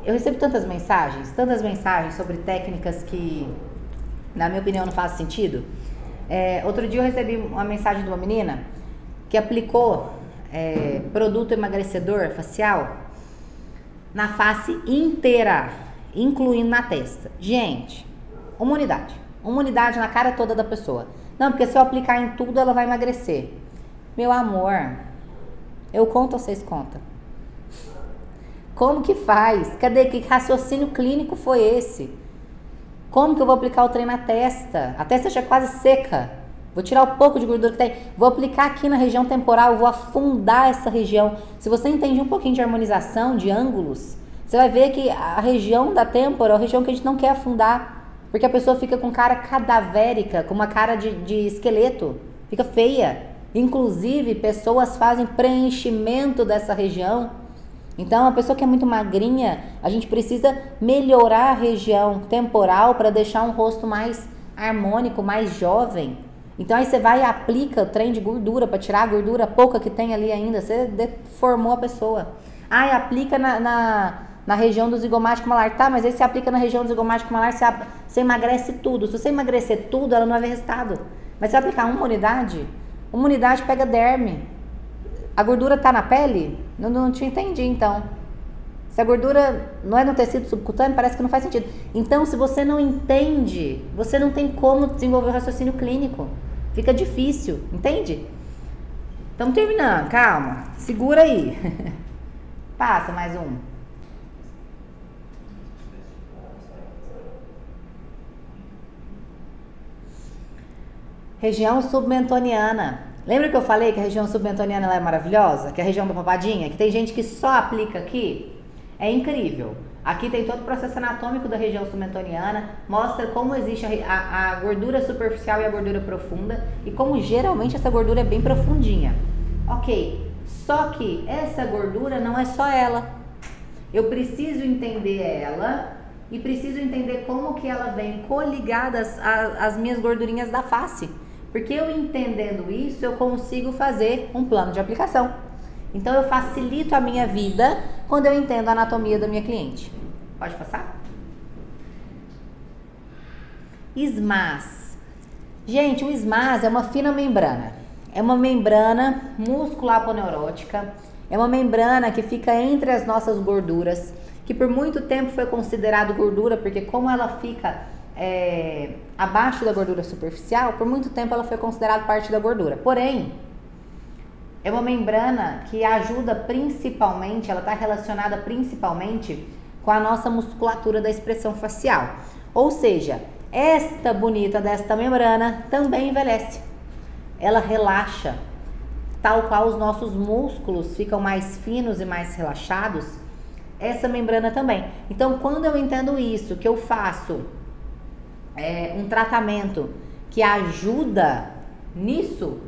Eu recebo tantas mensagens sobre técnicas que, na minha opinião, não fazem sentido. Outro dia eu recebi uma mensagem de uma menina que aplicou produto emagrecedor facial na face inteira, incluindo na testa. Gente, uma unidade na cara toda da pessoa. Não, porque se eu aplicar em tudo, ela vai emagrecer. Meu amor, eu conto ou vocês contam? Como que faz? Cadê? Que raciocínio clínico foi esse? Como que eu vou aplicar o trem na testa? A testa já é quase seca. Vou tirar o pouco de gordura que tem. Vou aplicar aqui na região temporal. Vou afundar essa região. Se você entende um pouquinho de harmonização, de ângulos, você vai ver que a região da têmpora é a região que a gente não quer afundar. Porque a pessoa fica com cara cadavérica, com uma cara de esqueleto. Fica feia. Inclusive, pessoas fazem preenchimento dessa região. Então, a pessoa que é muito magrinha, a gente precisa melhorar a região temporal para deixar um rosto mais harmônico, mais jovem. Então, aí você vai e aplica o trem de gordura para tirar a gordura pouca que tem ali ainda. Você deformou a pessoa. Ah, e aplica na região do zigomático malar. Tá, mas aí você aplica na região do zigomático malar, você emagrece tudo. Se você emagrecer tudo, ela não vai ver resultado. Mas se você aplicar uma unidade pega derme. A gordura tá na pele? Não te entendi, então. Se a gordura não é no tecido subcutâneo, parece que não faz sentido. Então, se você não entende, você não tem como desenvolver o raciocínio clínico. Fica difícil, entende? Estamos terminando, calma. Segura aí. Passa mais um. Região submentoniana. Lembra que eu falei que a região submentoniana ela é maravilhosa? Que é a região da papadinha? Que tem gente que só aplica aqui? É incrível. Aqui tem todo o processo anatômico da região submentoniana, mostra como existe a gordura superficial e a gordura profunda e como geralmente essa gordura é bem profundinha. Ok, só que essa gordura não é só ela. Eu preciso entender ela e preciso entender como que ela vem coligada às minhas gordurinhas da face. Porque eu entendendo isso, eu consigo fazer um plano de aplicação. Então, eu facilito a minha vida quando eu entendo a anatomia da minha cliente. Pode passar? SMAS. Gente, o SMAS é uma fina membrana. É uma membrana musculoaponeurótica. É uma membrana que fica entre as nossas gorduras, que por muito tempo foi considerado gordura, porque como ela fica abaixo da gordura superficial, por muito tempo ela foi considerada parte da gordura. Porém, é uma membrana que ajuda principalmente, ela está relacionada principalmente com a nossa musculatura da expressão facial. Ou seja, esta bonita desta membrana também envelhece. Ela relaxa, tal qual os nossos músculos ficam mais finos e mais relaxados, essa membrana também. Então, quando eu entendo isso, que eu faço um tratamento que ajuda nisso,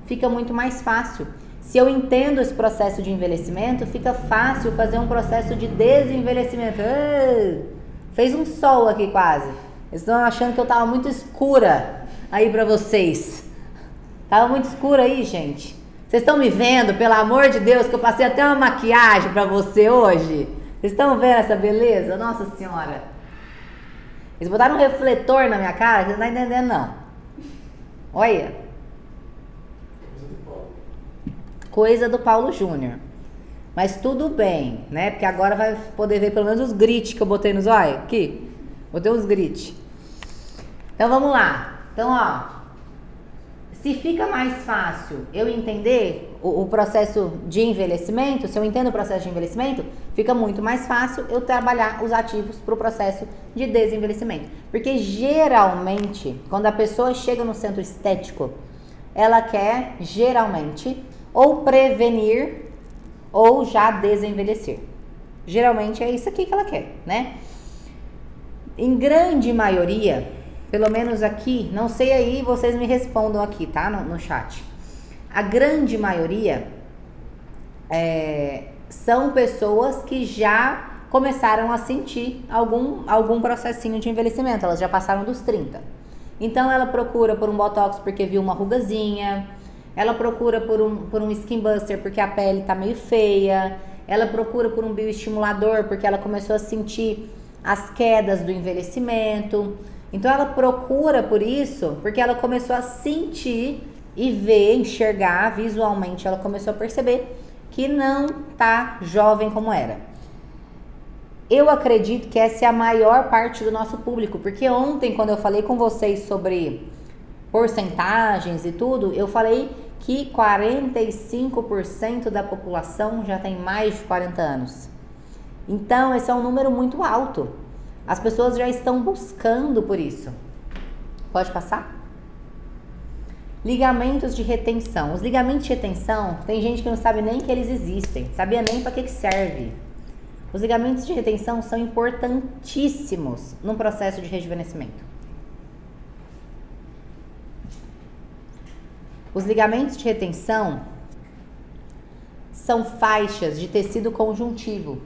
fica muito mais fácil. Se eu entendo esse processo de envelhecimento, fica fácil fazer um processo de desenvelhecimento. Fez um sol aqui quase. Eles estão achando que eu tava muito escura aí pra vocês. Tava muito escura aí, gente. Vocês estão me vendo, pelo amor de Deus, que eu passei até uma maquiagem pra você hoje? Vocês estão vendo essa beleza? Nossa Senhora. Eles botaram um refletor na minha cara, que você não tá entendendo não. Olha. Coisa do Paulo Júnior. Mas tudo bem, né? Porque agora vai poder ver pelo menos os grits que eu botei nos olhos. Aqui. Botei uns grits. Então vamos lá. Então, ó. Se fica mais fácil eu entender o processo de envelhecimento, se eu entendo o processo de envelhecimento, fica muito mais fácil eu trabalhar os ativos para o processo de desenvelhecimento. Porque geralmente, quando a pessoa chega no centro estético, ela quer, geralmente, ou prevenir ou já desenvelhecer. Geralmente é isso aqui que ela quer, né? Em grande maioria, pelo menos aqui, não sei aí, vocês me respondam aqui, tá? No chat. A grande maioria são pessoas que já começaram a sentir algum processinho de envelhecimento, elas já passaram dos 30. Então ela procura por um botox porque viu uma rugazinha, ela procura por um skin buster porque a pele tá meio feia, ela procura por um bioestimulador porque ela começou a sentir as quedas do envelhecimento. Então ela procura por isso porque ela começou a sentir e ver, enxergar visualmente, ela começou a perceber que não tá jovem como era. Eu acredito que essa é a maior parte do nosso público, porque ontem quando eu falei com vocês sobre porcentagens e tudo, eu falei que 45% da população já tem mais de 40 anos. Então esse é um número muito alto. As pessoas já estão buscando por isso. Pode passar? Ligamentos de retenção. Os ligamentos de retenção, tem gente que não sabe nem que eles existem, sabia nem para que serve. Os ligamentos de retenção são importantíssimos no processo de rejuvenescimento. Os ligamentos de retenção são faixas de tecido conjuntivo.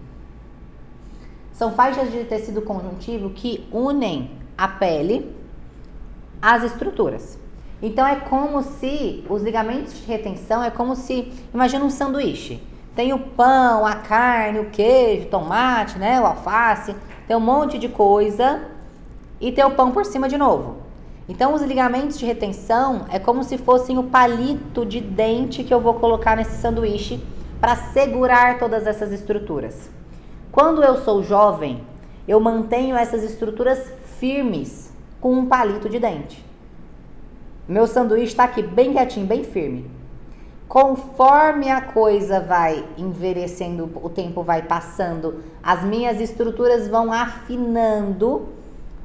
São faixas de tecido conjuntivo que unem a pele às estruturas. Então é como se os ligamentos de retenção, é como se, imagina um sanduíche. Tem o pão, a carne, o queijo, tomate, né, o alface, tem um monte de coisa e tem o pão por cima de novo. Então os ligamentos de retenção é como se fossem o palito de dente que eu vou colocar nesse sanduíche para segurar todas essas estruturas. Quando eu sou jovem, eu mantenho essas estruturas firmes com um palito de dente. Meu sanduíche está aqui bem quietinho, bem firme. Conforme a coisa vai envelhecendo, o tempo vai passando, as minhas estruturas vão afinando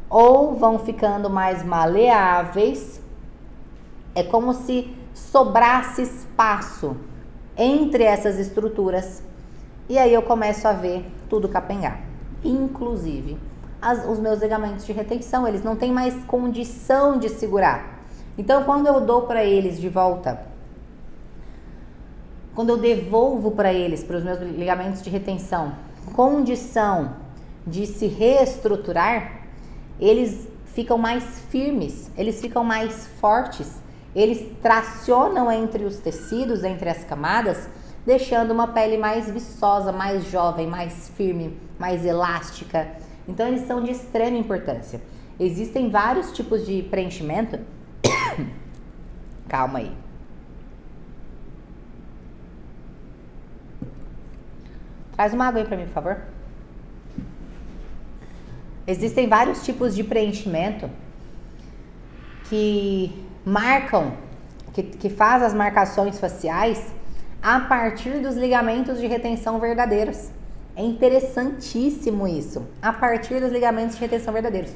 ou vão ficando mais maleáveis. É como se sobrasse espaço entre essas estruturas. E aí eu começo a ver tudo capengar. Inclusive, os meus ligamentos de retenção, eles não têm mais condição de segurar. Então, quando eu dou para eles de volta, quando eu devolvo para eles, para os meus ligamentos de retenção, condição de se reestruturar, eles ficam mais firmes, eles ficam mais fortes, eles tracionam entre os tecidos, entre as camadas, deixando uma pele mais viçosa, mais jovem, mais firme, mais elástica. Então, eles são de extrema importância. Existem vários tipos de preenchimento. Calma aí. Traz uma água aí pra mim, por favor. Existem vários tipos de preenchimento que marcam, que faz as marcações faciais a partir dos ligamentos de retenção verdadeiros. É interessantíssimo isso. A partir dos ligamentos de retenção verdadeiros.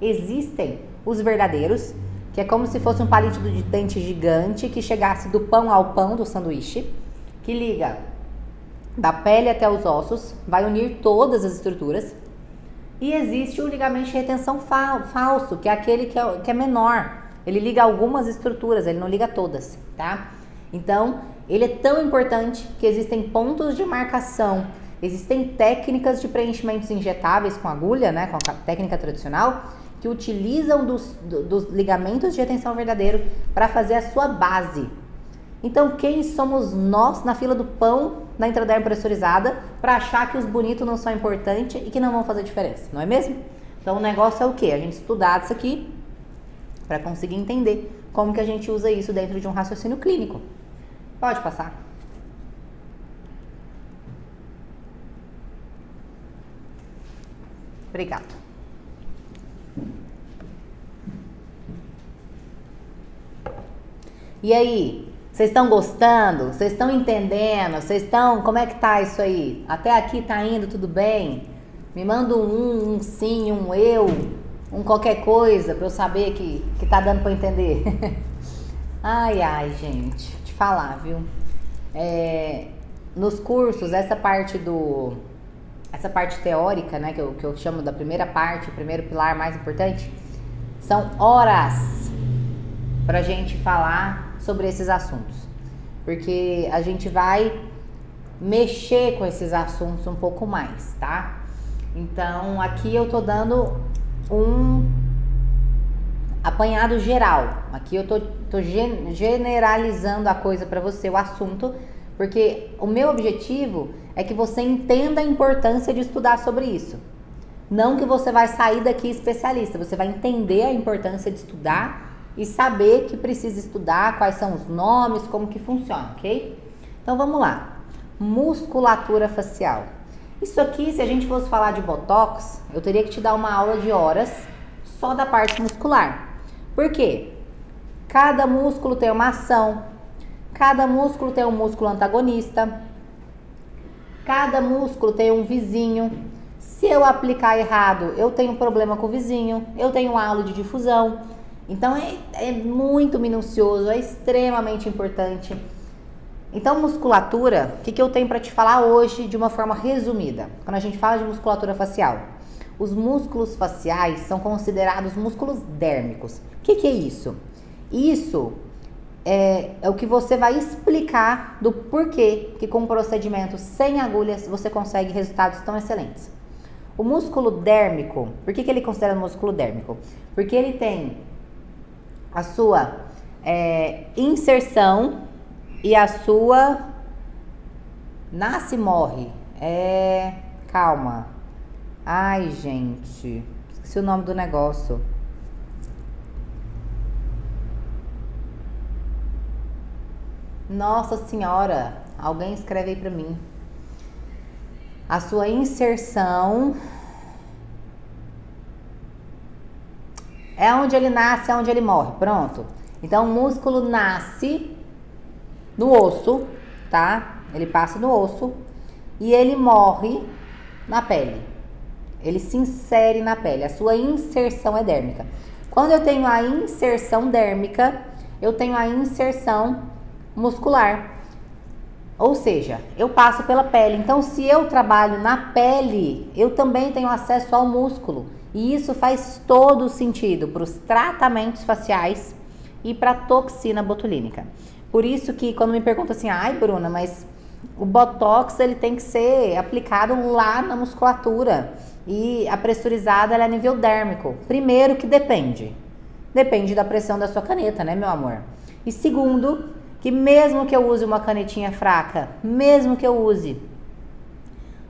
Existem os verdadeiros, que é como se fosse um palito de dente gigante que chegasse do pão ao pão do sanduíche, que liga da pele até os ossos, vai unir todas as estruturas. E existe o ligamento de retenção falso, que é aquele que é menor. Ele liga algumas estruturas, ele não liga todas, tá? Então, ele é tão importante que existem pontos de marcação, existem técnicas de preenchimentos injetáveis com agulha, né, com a técnica tradicional, que utilizam dos ligamentos de retenção verdadeiro para fazer a sua base. Então, quem somos nós na fila do pão, na intraderme pressurizada, para achar que os bonitos não são importantes e que não vão fazer diferença, não é mesmo? Então, o negócio é o quê? A gente estudar isso aqui para conseguir entender como que a gente usa isso dentro de um raciocínio clínico. Pode passar. Obrigado. E aí, vocês estão gostando? Vocês estão entendendo? Vocês estão... Como é que tá isso aí? Até aqui tá indo tudo bem? Me manda um sim, um eu, um qualquer coisa pra eu saber que tá dando pra entender. Ai, gente, te falar, viu? Nos cursos, essa parte teórica, né, que eu chamo da primeira parte, o primeiro pilar mais importante, são horas pra gente falar sobre esses assuntos, porque a gente vai mexer com esses assuntos um pouco mais, tá? Então, aqui eu tô dando um apanhado geral. Aqui eu tô generalizando a coisa pra você, o assunto, porque o meu objetivo é que você entenda a importância de estudar sobre isso. Não que você vai sair daqui especialista, você vai entender a importância de estudar e saber que precisa estudar, quais são os nomes, como que funciona, ok? Então vamos lá. Musculatura facial. Isso aqui, se a gente fosse falar de Botox, eu teria que te dar uma aula de horas só da parte muscular. Por quê? Cada músculo tem uma ação, cada músculo tem um músculo antagonista, cada músculo tem um vizinho. Se eu aplicar errado, eu tenho problema com o vizinho, eu tenho halo de difusão. Então é muito minucioso, é extremamente importante. Então, musculatura, o que eu tenho para te falar hoje de uma forma resumida? Quando a gente fala de musculatura facial, os músculos faciais são considerados músculos dérmicos. O que é isso? Isso é o que você vai explicar do porquê que com procedimento sem agulhas você consegue resultados tão excelentes. O músculo dérmico, por que ele é considerado músculo dérmico? Porque ele tem a sua inserção e a sua nasce e morre. Calma. Ai, gente, esqueci o nome do negócio. Nossa senhora, alguém escreve aí pra mim. A sua inserção é onde ele nasce, é onde ele morre. Pronto. Então, o músculo nasce no osso, tá? Ele passa no osso e ele morre na pele. Ele se insere na pele. A sua inserção é dérmica. Quando eu tenho a inserção dérmica, eu tenho a inserção muscular. Ou seja, eu passo pela pele. Então, se eu trabalho na pele, eu também tenho acesso ao músculo. E isso faz todo sentido para os tratamentos faciais e para a toxina botulínica. Por isso que quando me perguntam assim, ai Bruna, mas o Botox ele tem que ser aplicado lá na musculatura e a pressurizada ela é a nível dérmico. Primeiro que depende da pressão da sua caneta, né, meu amor? E segundo, que mesmo que eu use uma canetinha fraca, mesmo que eu use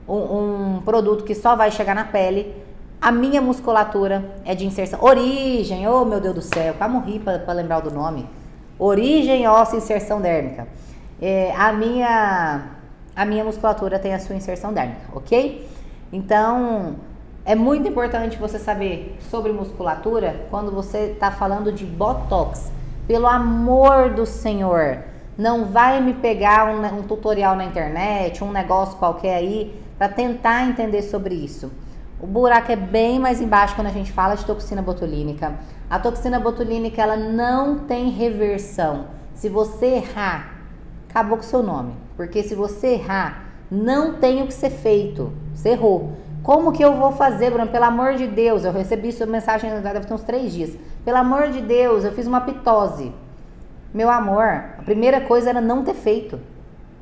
um produto que só vai chegar na pele, a minha musculatura é de inserção. Origem, oh meu Deus do céu, quase morri para lembrar do nome. Origem, óssea, inserção dérmica. A minha musculatura tem a sua inserção dérmica, ok? Então, é muito importante você saber sobre musculatura quando você está falando de Botox. Pelo amor do Senhor, não vai me pegar um tutorial na internet, um negócio qualquer aí, para tentar entender sobre isso. O buraco é bem mais embaixo quando a gente fala de toxina botulínica. A toxina botulínica, ela não tem reversão. Se você errar, acabou com o seu nome. Porque se você errar, não tem o que ser feito. Você errou. Como que eu vou fazer, Bruno? Pelo amor de Deus, eu recebi essa mensagem, deve ter uns 3 dias. Pelo amor de Deus, eu fiz uma pitose. Meu amor, a primeira coisa era não ter feito.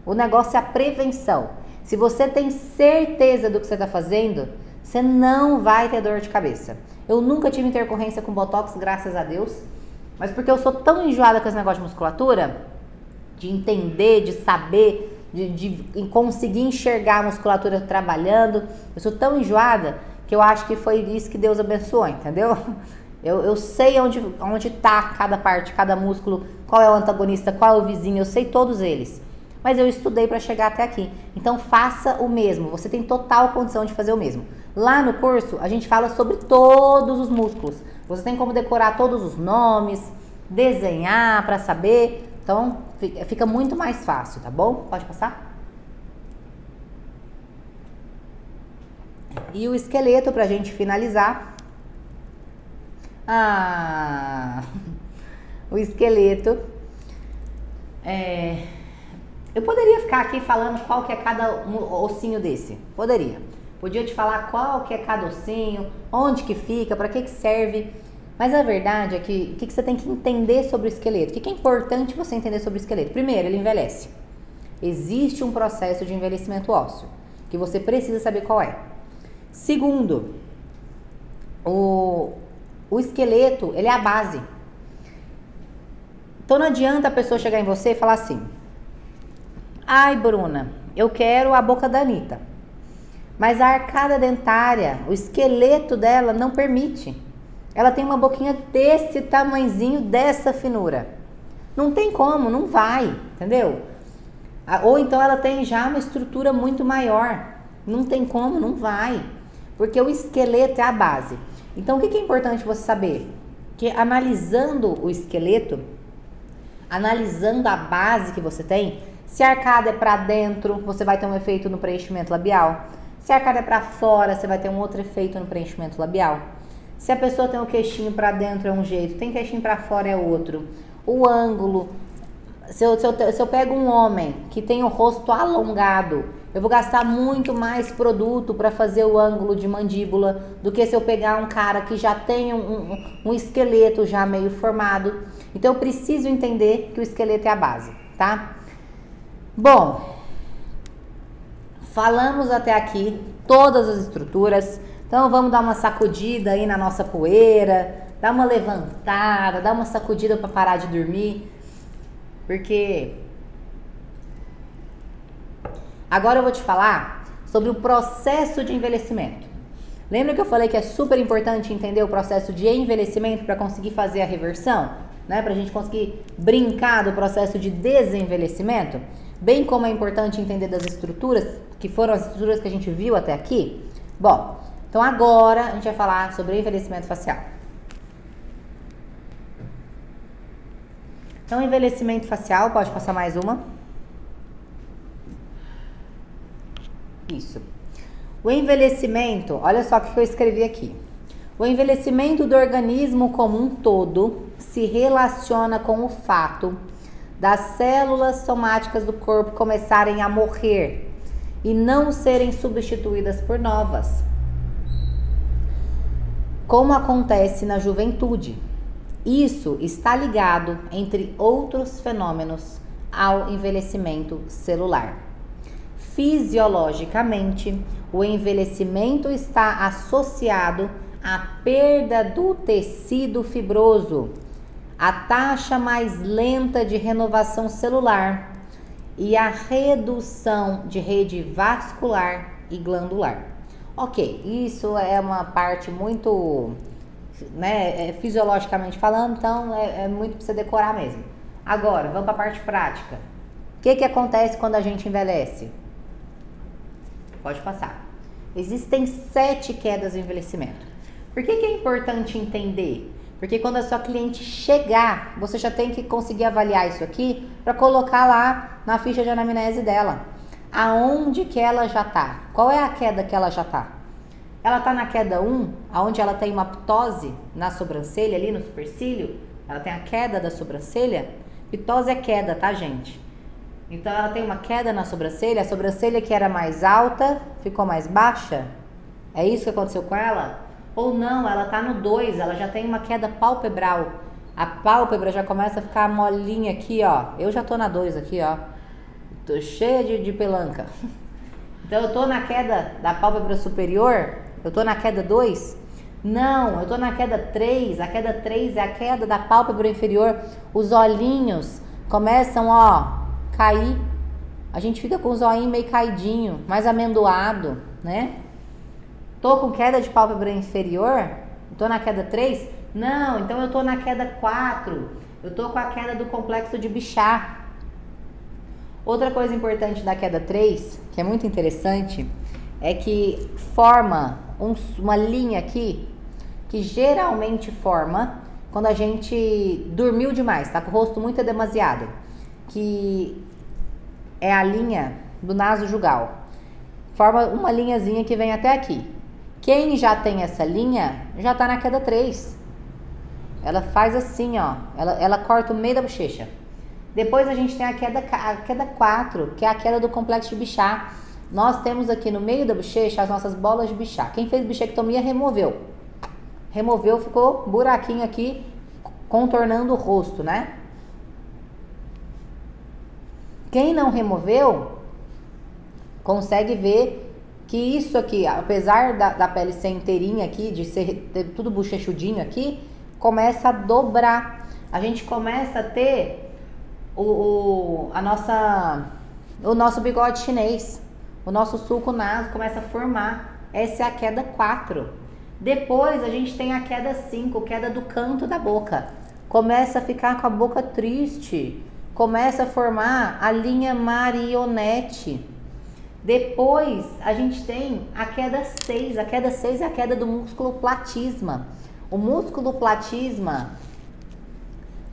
O negócio é a prevenção. Se você tem certeza do que você está fazendo, você não vai ter dor de cabeça. Eu nunca tive intercorrência com botox, graças a Deus. Mas porque eu sou tão enjoada com esse negócio de musculatura, de entender, de saber, de conseguir enxergar a musculatura trabalhando. Eu sou tão enjoada que eu acho que foi isso que Deus abençoou, entendeu? Eu sei onde tá cada parte, cada músculo, qual é o antagonista, qual é o vizinho, eu sei todos eles. Mas eu estudei para chegar até aqui. Então faça o mesmo, você tem total condição de fazer o mesmo. Lá no curso a gente fala sobre todos os músculos. Você tem como decorar todos os nomes, desenhar para saber. Então fica muito mais fácil, tá bom? Pode passar? E o esqueleto pra gente finalizar. O esqueleto. Eu poderia ficar aqui falando qual que é cada ossinho desse. Podia te falar qual que é cada ossinho, onde que fica, para que serve. Mas a verdade é que o que você tem que entender sobre o esqueleto? O que é importante você entender sobre o esqueleto? Primeiro, ele envelhece. Existe um processo de envelhecimento ósseo, que você precisa saber qual é. Segundo, o esqueleto, ele é a base. Então não adianta a pessoa chegar em você e falar assim: ai, Bruna, eu quero a boca da Anitta. Mas a arcada dentária, o esqueleto dela não permite. Ela tem uma boquinha desse tamanhozinho, dessa finura. Não tem como, não vai, entendeu? Ou então ela tem já uma estrutura muito maior. Não tem como, não vai. Porque o esqueleto é a base. Então o que é importante você saber? Que analisando o esqueleto, analisando a base que você tem, se a arcada é para dentro, você vai ter um efeito no preenchimento labial. Se a arcada é para fora, você vai ter um outro efeito no preenchimento labial. Se a pessoa tem o queixinho para dentro é um jeito, tem queixinho para fora é outro. O ângulo, se eu pego um homem que tem o rosto alongado, eu vou gastar muito mais produto para fazer o ângulo de mandíbula do que se eu pegar um cara que já tem um esqueleto já meio formado. Então eu preciso entender que o esqueleto é a base, tá? Bom, falamos até aqui todas as estruturas. Então vamos dar uma sacudida aí na nossa poeira, dar uma levantada, dar uma sacudida para parar de dormir, porque agora eu vou te falar sobre o processo de envelhecimento. Lembra que eu falei que é super importante entender o processo de envelhecimento para conseguir fazer a reversão, né? Para a gente conseguir brincar do processo de desenvelhecimento, bem como é importante entender das estruturas, que foram as estruturas que a gente viu até aqui. Bom, então agora a gente vai falar sobre envelhecimento facial. Então, envelhecimento facial, pode passar mais uma. Isso. O envelhecimento, olha só o que eu escrevi aqui. O envelhecimento do organismo como um todo se relaciona com o fato das células somáticas do corpo começarem a morrer e não serem substituídas por novas, como acontece na juventude. Isso está ligado, entre outros fenômenos, ao envelhecimento celular. Fisiologicamente, o envelhecimento está associado à perda do tecido fibroso, à taxa mais lenta de renovação celular e à redução de rede vascular e glandular. Ok, isso é uma parte muito, né, fisiologicamente falando, então é muito para você decorar mesmo. Agora, vamos para a parte prática. O que acontece quando a gente envelhece? Pode passar. Existem 7 quedas de envelhecimento. Por que é importante entender? Porque quando a sua cliente chegar, você já tem que conseguir avaliar isso aqui para colocar lá na ficha de anamnese dela. aonde que ela já tá? Qual é a queda que ela já tá? Ela tá na queda 1, aonde ela tem uma ptose na sobrancelha, ali no supercílio. Ela tem a queda da sobrancelha. Ptose é queda, tá, gente? Então, ela tem uma queda na sobrancelha. A sobrancelha que era mais alta ficou mais baixa. É isso que aconteceu com ela? Ou não, ela tá no 2, ela já tem uma queda palpebral. A pálpebra já começa a ficar molinha aqui, ó. Eu já tô na 2 aqui, ó. Tô cheia de pelanca. Então, eu tô na queda da pálpebra superior. Eu tô na queda 2? Não, eu tô na queda 3. A queda 3 é a queda da pálpebra inferior. Os olhinhos começam, ó, cair. A gente fica com os olhinhos meio caidinho, mais amendoado, né? Tô com queda de pálpebra inferior? Tô na queda 3? Não, então eu tô na queda 4. Eu tô com a queda do complexo de Bichat. Outra coisa importante da queda 3, que é muito interessante, é que forma uma linha aqui, que geralmente forma quando a gente dormiu demais, tá com o rosto muito demasiado, que é a linha do nasojugal. Forma uma linhazinha que vem até aqui. Quem já tem essa linha, já tá na queda 3. Ela faz assim, ó, ela corta o meio da bochecha. Depois a gente tem a queda 4, que é a queda do complexo de Bichat. Nós temos aqui no meio da bochecha as nossas bolas de Bichat. Quem fez bichectomia removeu. Removeu, ficou buraquinho aqui, contornando o rosto, né? Quem não removeu, consegue ver que isso aqui, apesar da pele ser inteirinha aqui, de ser tudo bochechudinho aqui, começa a dobrar. A gente começa a ter o nosso bigode chinês. O nosso sulco naso começa a formar. Essa é a queda 4. Depois a gente tem a queda 5, queda do canto da boca. Começa a ficar com a boca triste. Começa a formar a linha marionete. Depois a gente tem a queda 6. A queda 6 é a queda do músculo platisma. O músculo platisma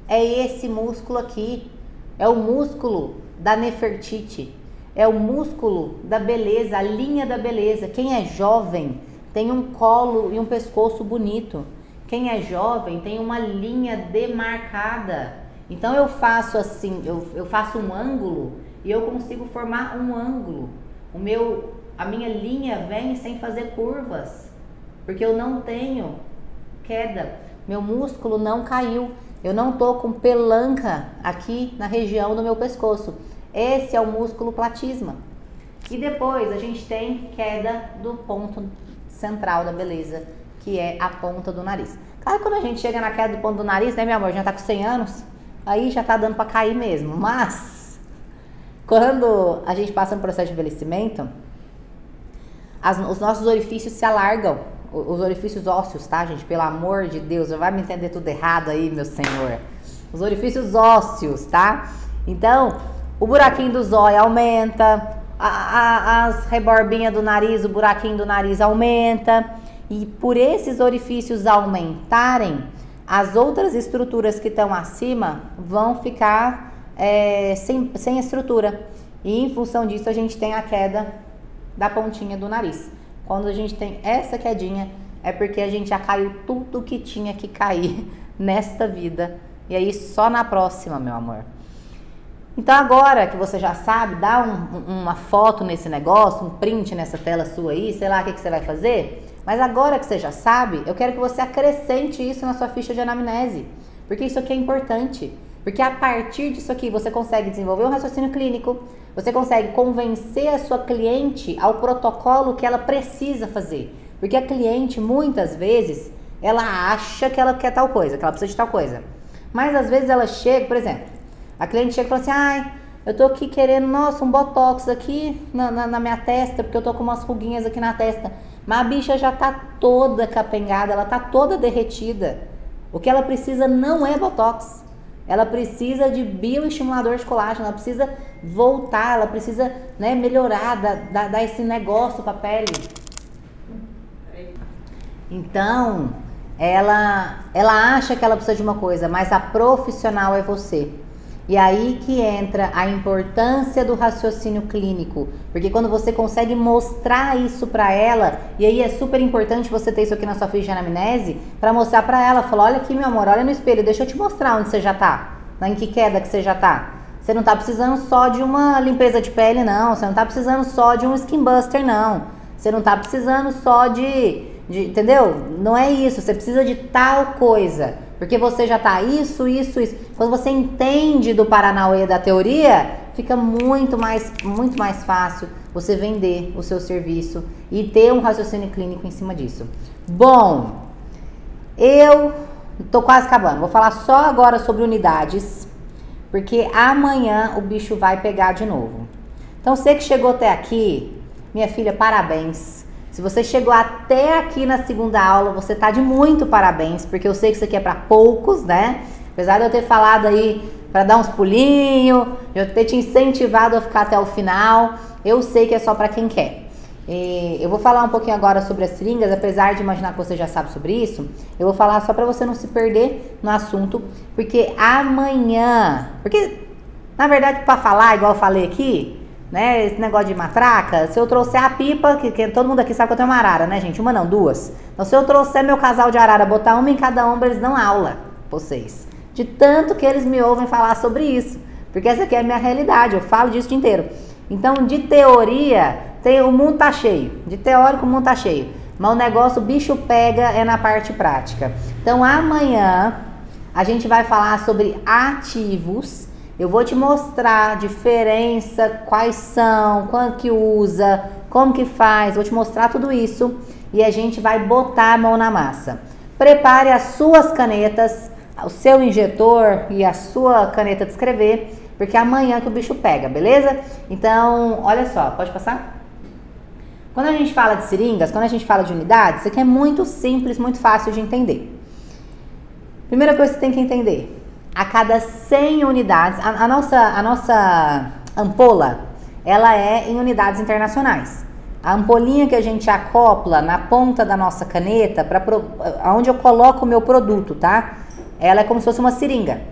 é esse músculo aqui. É o músculo da Nefertiti. É o músculo da beleza, a linha da beleza. Quem é jovem tem um colo e um pescoço bonito. Quem é jovem tem uma linha demarcada. Então eu faço assim, eu faço um ângulo e eu consigo formar um ângulo. A minha linha vem sem fazer curvas, porque eu não tenho queda. Meu músculo não caiu. Eu não tô com pelanca aqui na região do meu pescoço. Esse é o músculo platisma. E depois a gente tem queda do ponto central da beleza, que é a ponta do nariz. Claro que quando a gente chega na queda do ponto do nariz, né, meu amor, já tá com 100 anos, aí já tá dando pra cair mesmo. Mas, quando a gente passa no processo de envelhecimento, os nossos orifícios se alargam. Os orifícios ósseos, tá, gente? Pelo amor de Deus, não vai me entender tudo errado aí, meu senhor. Os orifícios ósseos, tá? Então, o buraquinho do zóio aumenta, as reborbinhas do nariz, o buraquinho do nariz aumenta. E por esses orifícios aumentarem, as outras estruturas que estão acima vão ficar sem estrutura. E em função disso, a gente tem a queda da pontinha do nariz. Quando a gente tem essa quedinha, é porque a gente já caiu tudo que tinha que cair nesta vida. E aí só na próxima, meu amor. Então agora que você já sabe, dá uma foto nesse negócio, um print nessa tela sua aí, sei lá o que você vai fazer. Mas agora que você já sabe, eu quero que você acrescente isso na sua ficha de anamnese. Porque isso aqui é importante. Porque a partir disso aqui você consegue desenvolver um raciocínio clínico, você consegue convencer a sua cliente ao protocolo que ela precisa fazer. Porque a cliente, muitas vezes, ela acha que ela quer tal coisa, que ela precisa de tal coisa. Mas às vezes ela chega, por exemplo, a cliente chega e fala assim, ai, eu tô aqui querendo, nossa, um botox aqui na minha testa, porque eu tô com umas ruguinhas aqui na testa. Mas a bicha já tá toda capengada, ela tá toda derretida. O que ela precisa não é botox. Ela precisa de bioestimulador de colágeno, ela precisa voltar, ela precisa, né, melhorar, dar esse negócio pra pele. Então, ela acha que ela precisa de uma coisa, mas a profissional é você. E aí que entra a importância do raciocínio clínico, porque quando você consegue mostrar isso para ela, e aí é super importante você ter isso aqui na sua ficha de anamnese, para mostrar para ela, falar, olha aqui meu amor, olha no espelho, deixa eu te mostrar onde você já tá, em que queda que você já tá. Você não tá precisando só de uma limpeza de pele não, você não tá precisando só de um skin buster não, você não tá precisando só de entendeu? Não é isso, você precisa de tal coisa. Porque você já tá isso. Quando você entende do Paranauê da teoria, fica muito mais fácil você vender o seu serviço e ter um raciocínio clínico em cima disso. Bom, eu tô quase acabando. Vou falar só agora sobre unidades, porque amanhã o bicho vai pegar de novo. Então, você que chegou até aqui, minha filha, parabéns. Se você chegou até aqui na segunda aula, você tá de muito parabéns, porque eu sei que isso aqui é para poucos, né? Apesar de eu ter falado aí para dar uns pulinhos, eu ter te incentivado a ficar até o final, eu sei que é só para quem quer. Eu vou falar um pouquinho agora sobre as seringas, apesar de imaginar que você já sabe sobre isso, eu vou falar só para você não se perder no assunto, porque amanhã, porque na verdade para falar igual eu falei aqui, né, esse negócio de matraca, se eu trouxer a pipa, que todo mundo aqui sabe que eu tenho uma arara, né, gente? Uma não, duas. Então, se eu trouxer meu casal de arara, botar uma em cada ombro, eles dão aula, vocês. De tanto que eles me ouvem falar sobre isso. Porque essa aqui é a minha realidade, eu falo disso o dia inteiro. Então, de teoria, o mundo tá cheio. De teórico, o mundo tá cheio. Mas o negócio, o bicho pega, é na parte prática. Então, amanhã, a gente vai falar sobre ativos. Eu vou te mostrar a diferença, quais são, quanto que usa, como que faz, vou te mostrar tudo isso e a gente vai botar a mão na massa. Prepare as suas canetas, o seu injetor e a sua caneta de escrever, porque é amanhã que o bicho pega, beleza? Então, olha só, pode passar? Quando a gente fala de seringas, quando a gente fala de unidades, isso aqui é muito simples, muito fácil de entender. Primeira coisa que você tem que entender. A cada 100 unidades, a nossa ampola, ela é em unidades internacionais. A ampolinha que a gente acopla na ponta da nossa caneta, onde eu coloco o meu produto, tá? Ela é como se fosse uma seringa.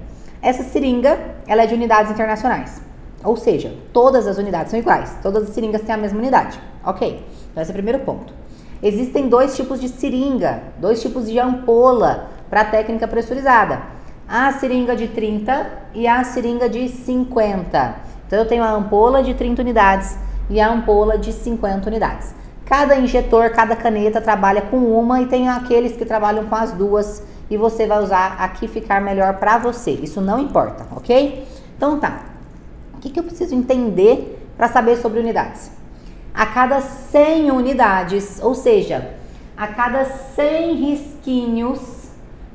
Essa seringa, ela é de unidades internacionais. Ou seja, todas as unidades são iguais. Todas as seringas têm a mesma unidade. Ok, então esse é o primeiro ponto. Existem dois tipos de seringa, dois tipos de ampola para a técnica pressurizada. A seringa de 30 e a seringa de 50. Então, eu tenho a ampola de 30 unidades e a ampola de 50 unidades. Cada injetor, cada caneta trabalha com uma e tem aqueles que trabalham com as duas e você vai usar a que ficar melhor para você. Isso não importa, ok? Então, tá. O que eu preciso entender para saber sobre unidades? A cada 100 unidades, ou seja, a cada 100 risquinhos,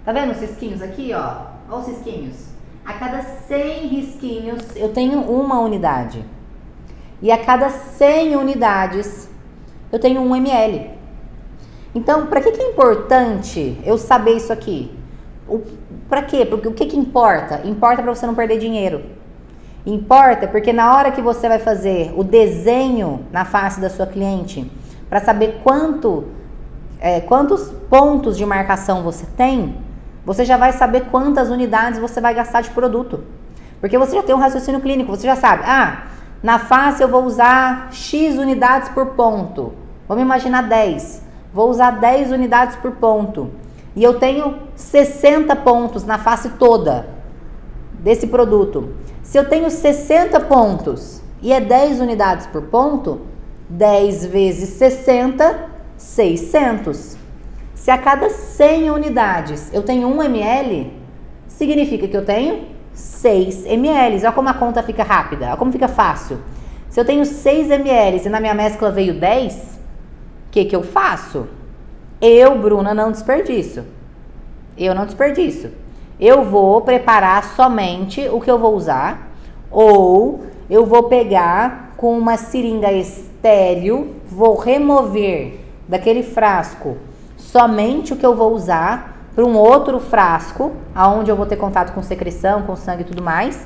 tá vendo os risquinhos aqui, ó? Olha os risquinhos. A cada 100 risquinhos, eu tenho uma unidade. E a cada 100 unidades, eu tenho 1 ml. Então, para que é importante eu saber isso aqui? Para quê? Porque o que importa? Importa para você não perder dinheiro. Importa porque na hora que você vai fazer o desenho na face da sua cliente, para saber quantos pontos de marcação você tem, você já vai saber quantas unidades você vai gastar de produto. Porque você já tem um raciocínio clínico, você já sabe, na face eu vou usar X unidades por ponto. Vamos imaginar 10. Vou usar 10 unidades por ponto. E eu tenho 60 pontos na face toda desse produto. Se eu tenho 60 pontos e é 10 unidades por ponto, 10 vezes 60, 600. Se a cada 100 unidades eu tenho 1 ml, significa que eu tenho 6 ml. Olha como a conta fica rápida, olha como fica fácil. Se eu tenho 6 ml e na minha mescla veio 10, o que eu faço? Eu, Bruna, não desperdiço. Eu não desperdiço. Eu vou preparar somente o que eu vou usar, ou eu vou pegar com uma seringa estéril, vou remover daquele frasco somente o que eu vou usar para um outro frasco, aonde eu vou ter contato com secreção, com sangue e tudo mais.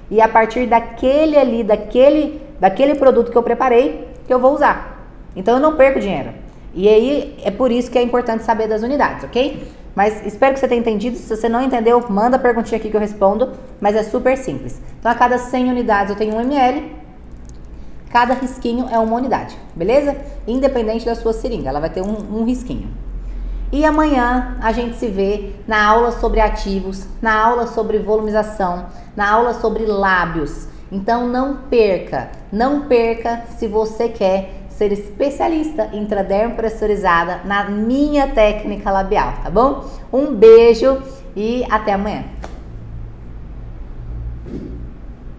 E a partir daquele ali, daquele produto que eu preparei, que eu vou usar. Então eu não perco dinheiro. E aí é por isso que é importante saber das unidades, ok? Mas espero que você tenha entendido. Se você não entendeu, manda a perguntinha aqui que eu respondo. Mas é super simples. Então, a cada 100 unidades eu tenho 1 ml. Cada risquinho é 1 unidade, beleza? Independente da sua seringa, ela vai ter um risquinho. E amanhã a gente se vê na aula sobre ativos, na aula sobre volumização, na aula sobre lábios. Então não perca se você quer ser especialista em intradermo pressurizada na minha técnica labial, tá bom? Um beijo e até amanhã.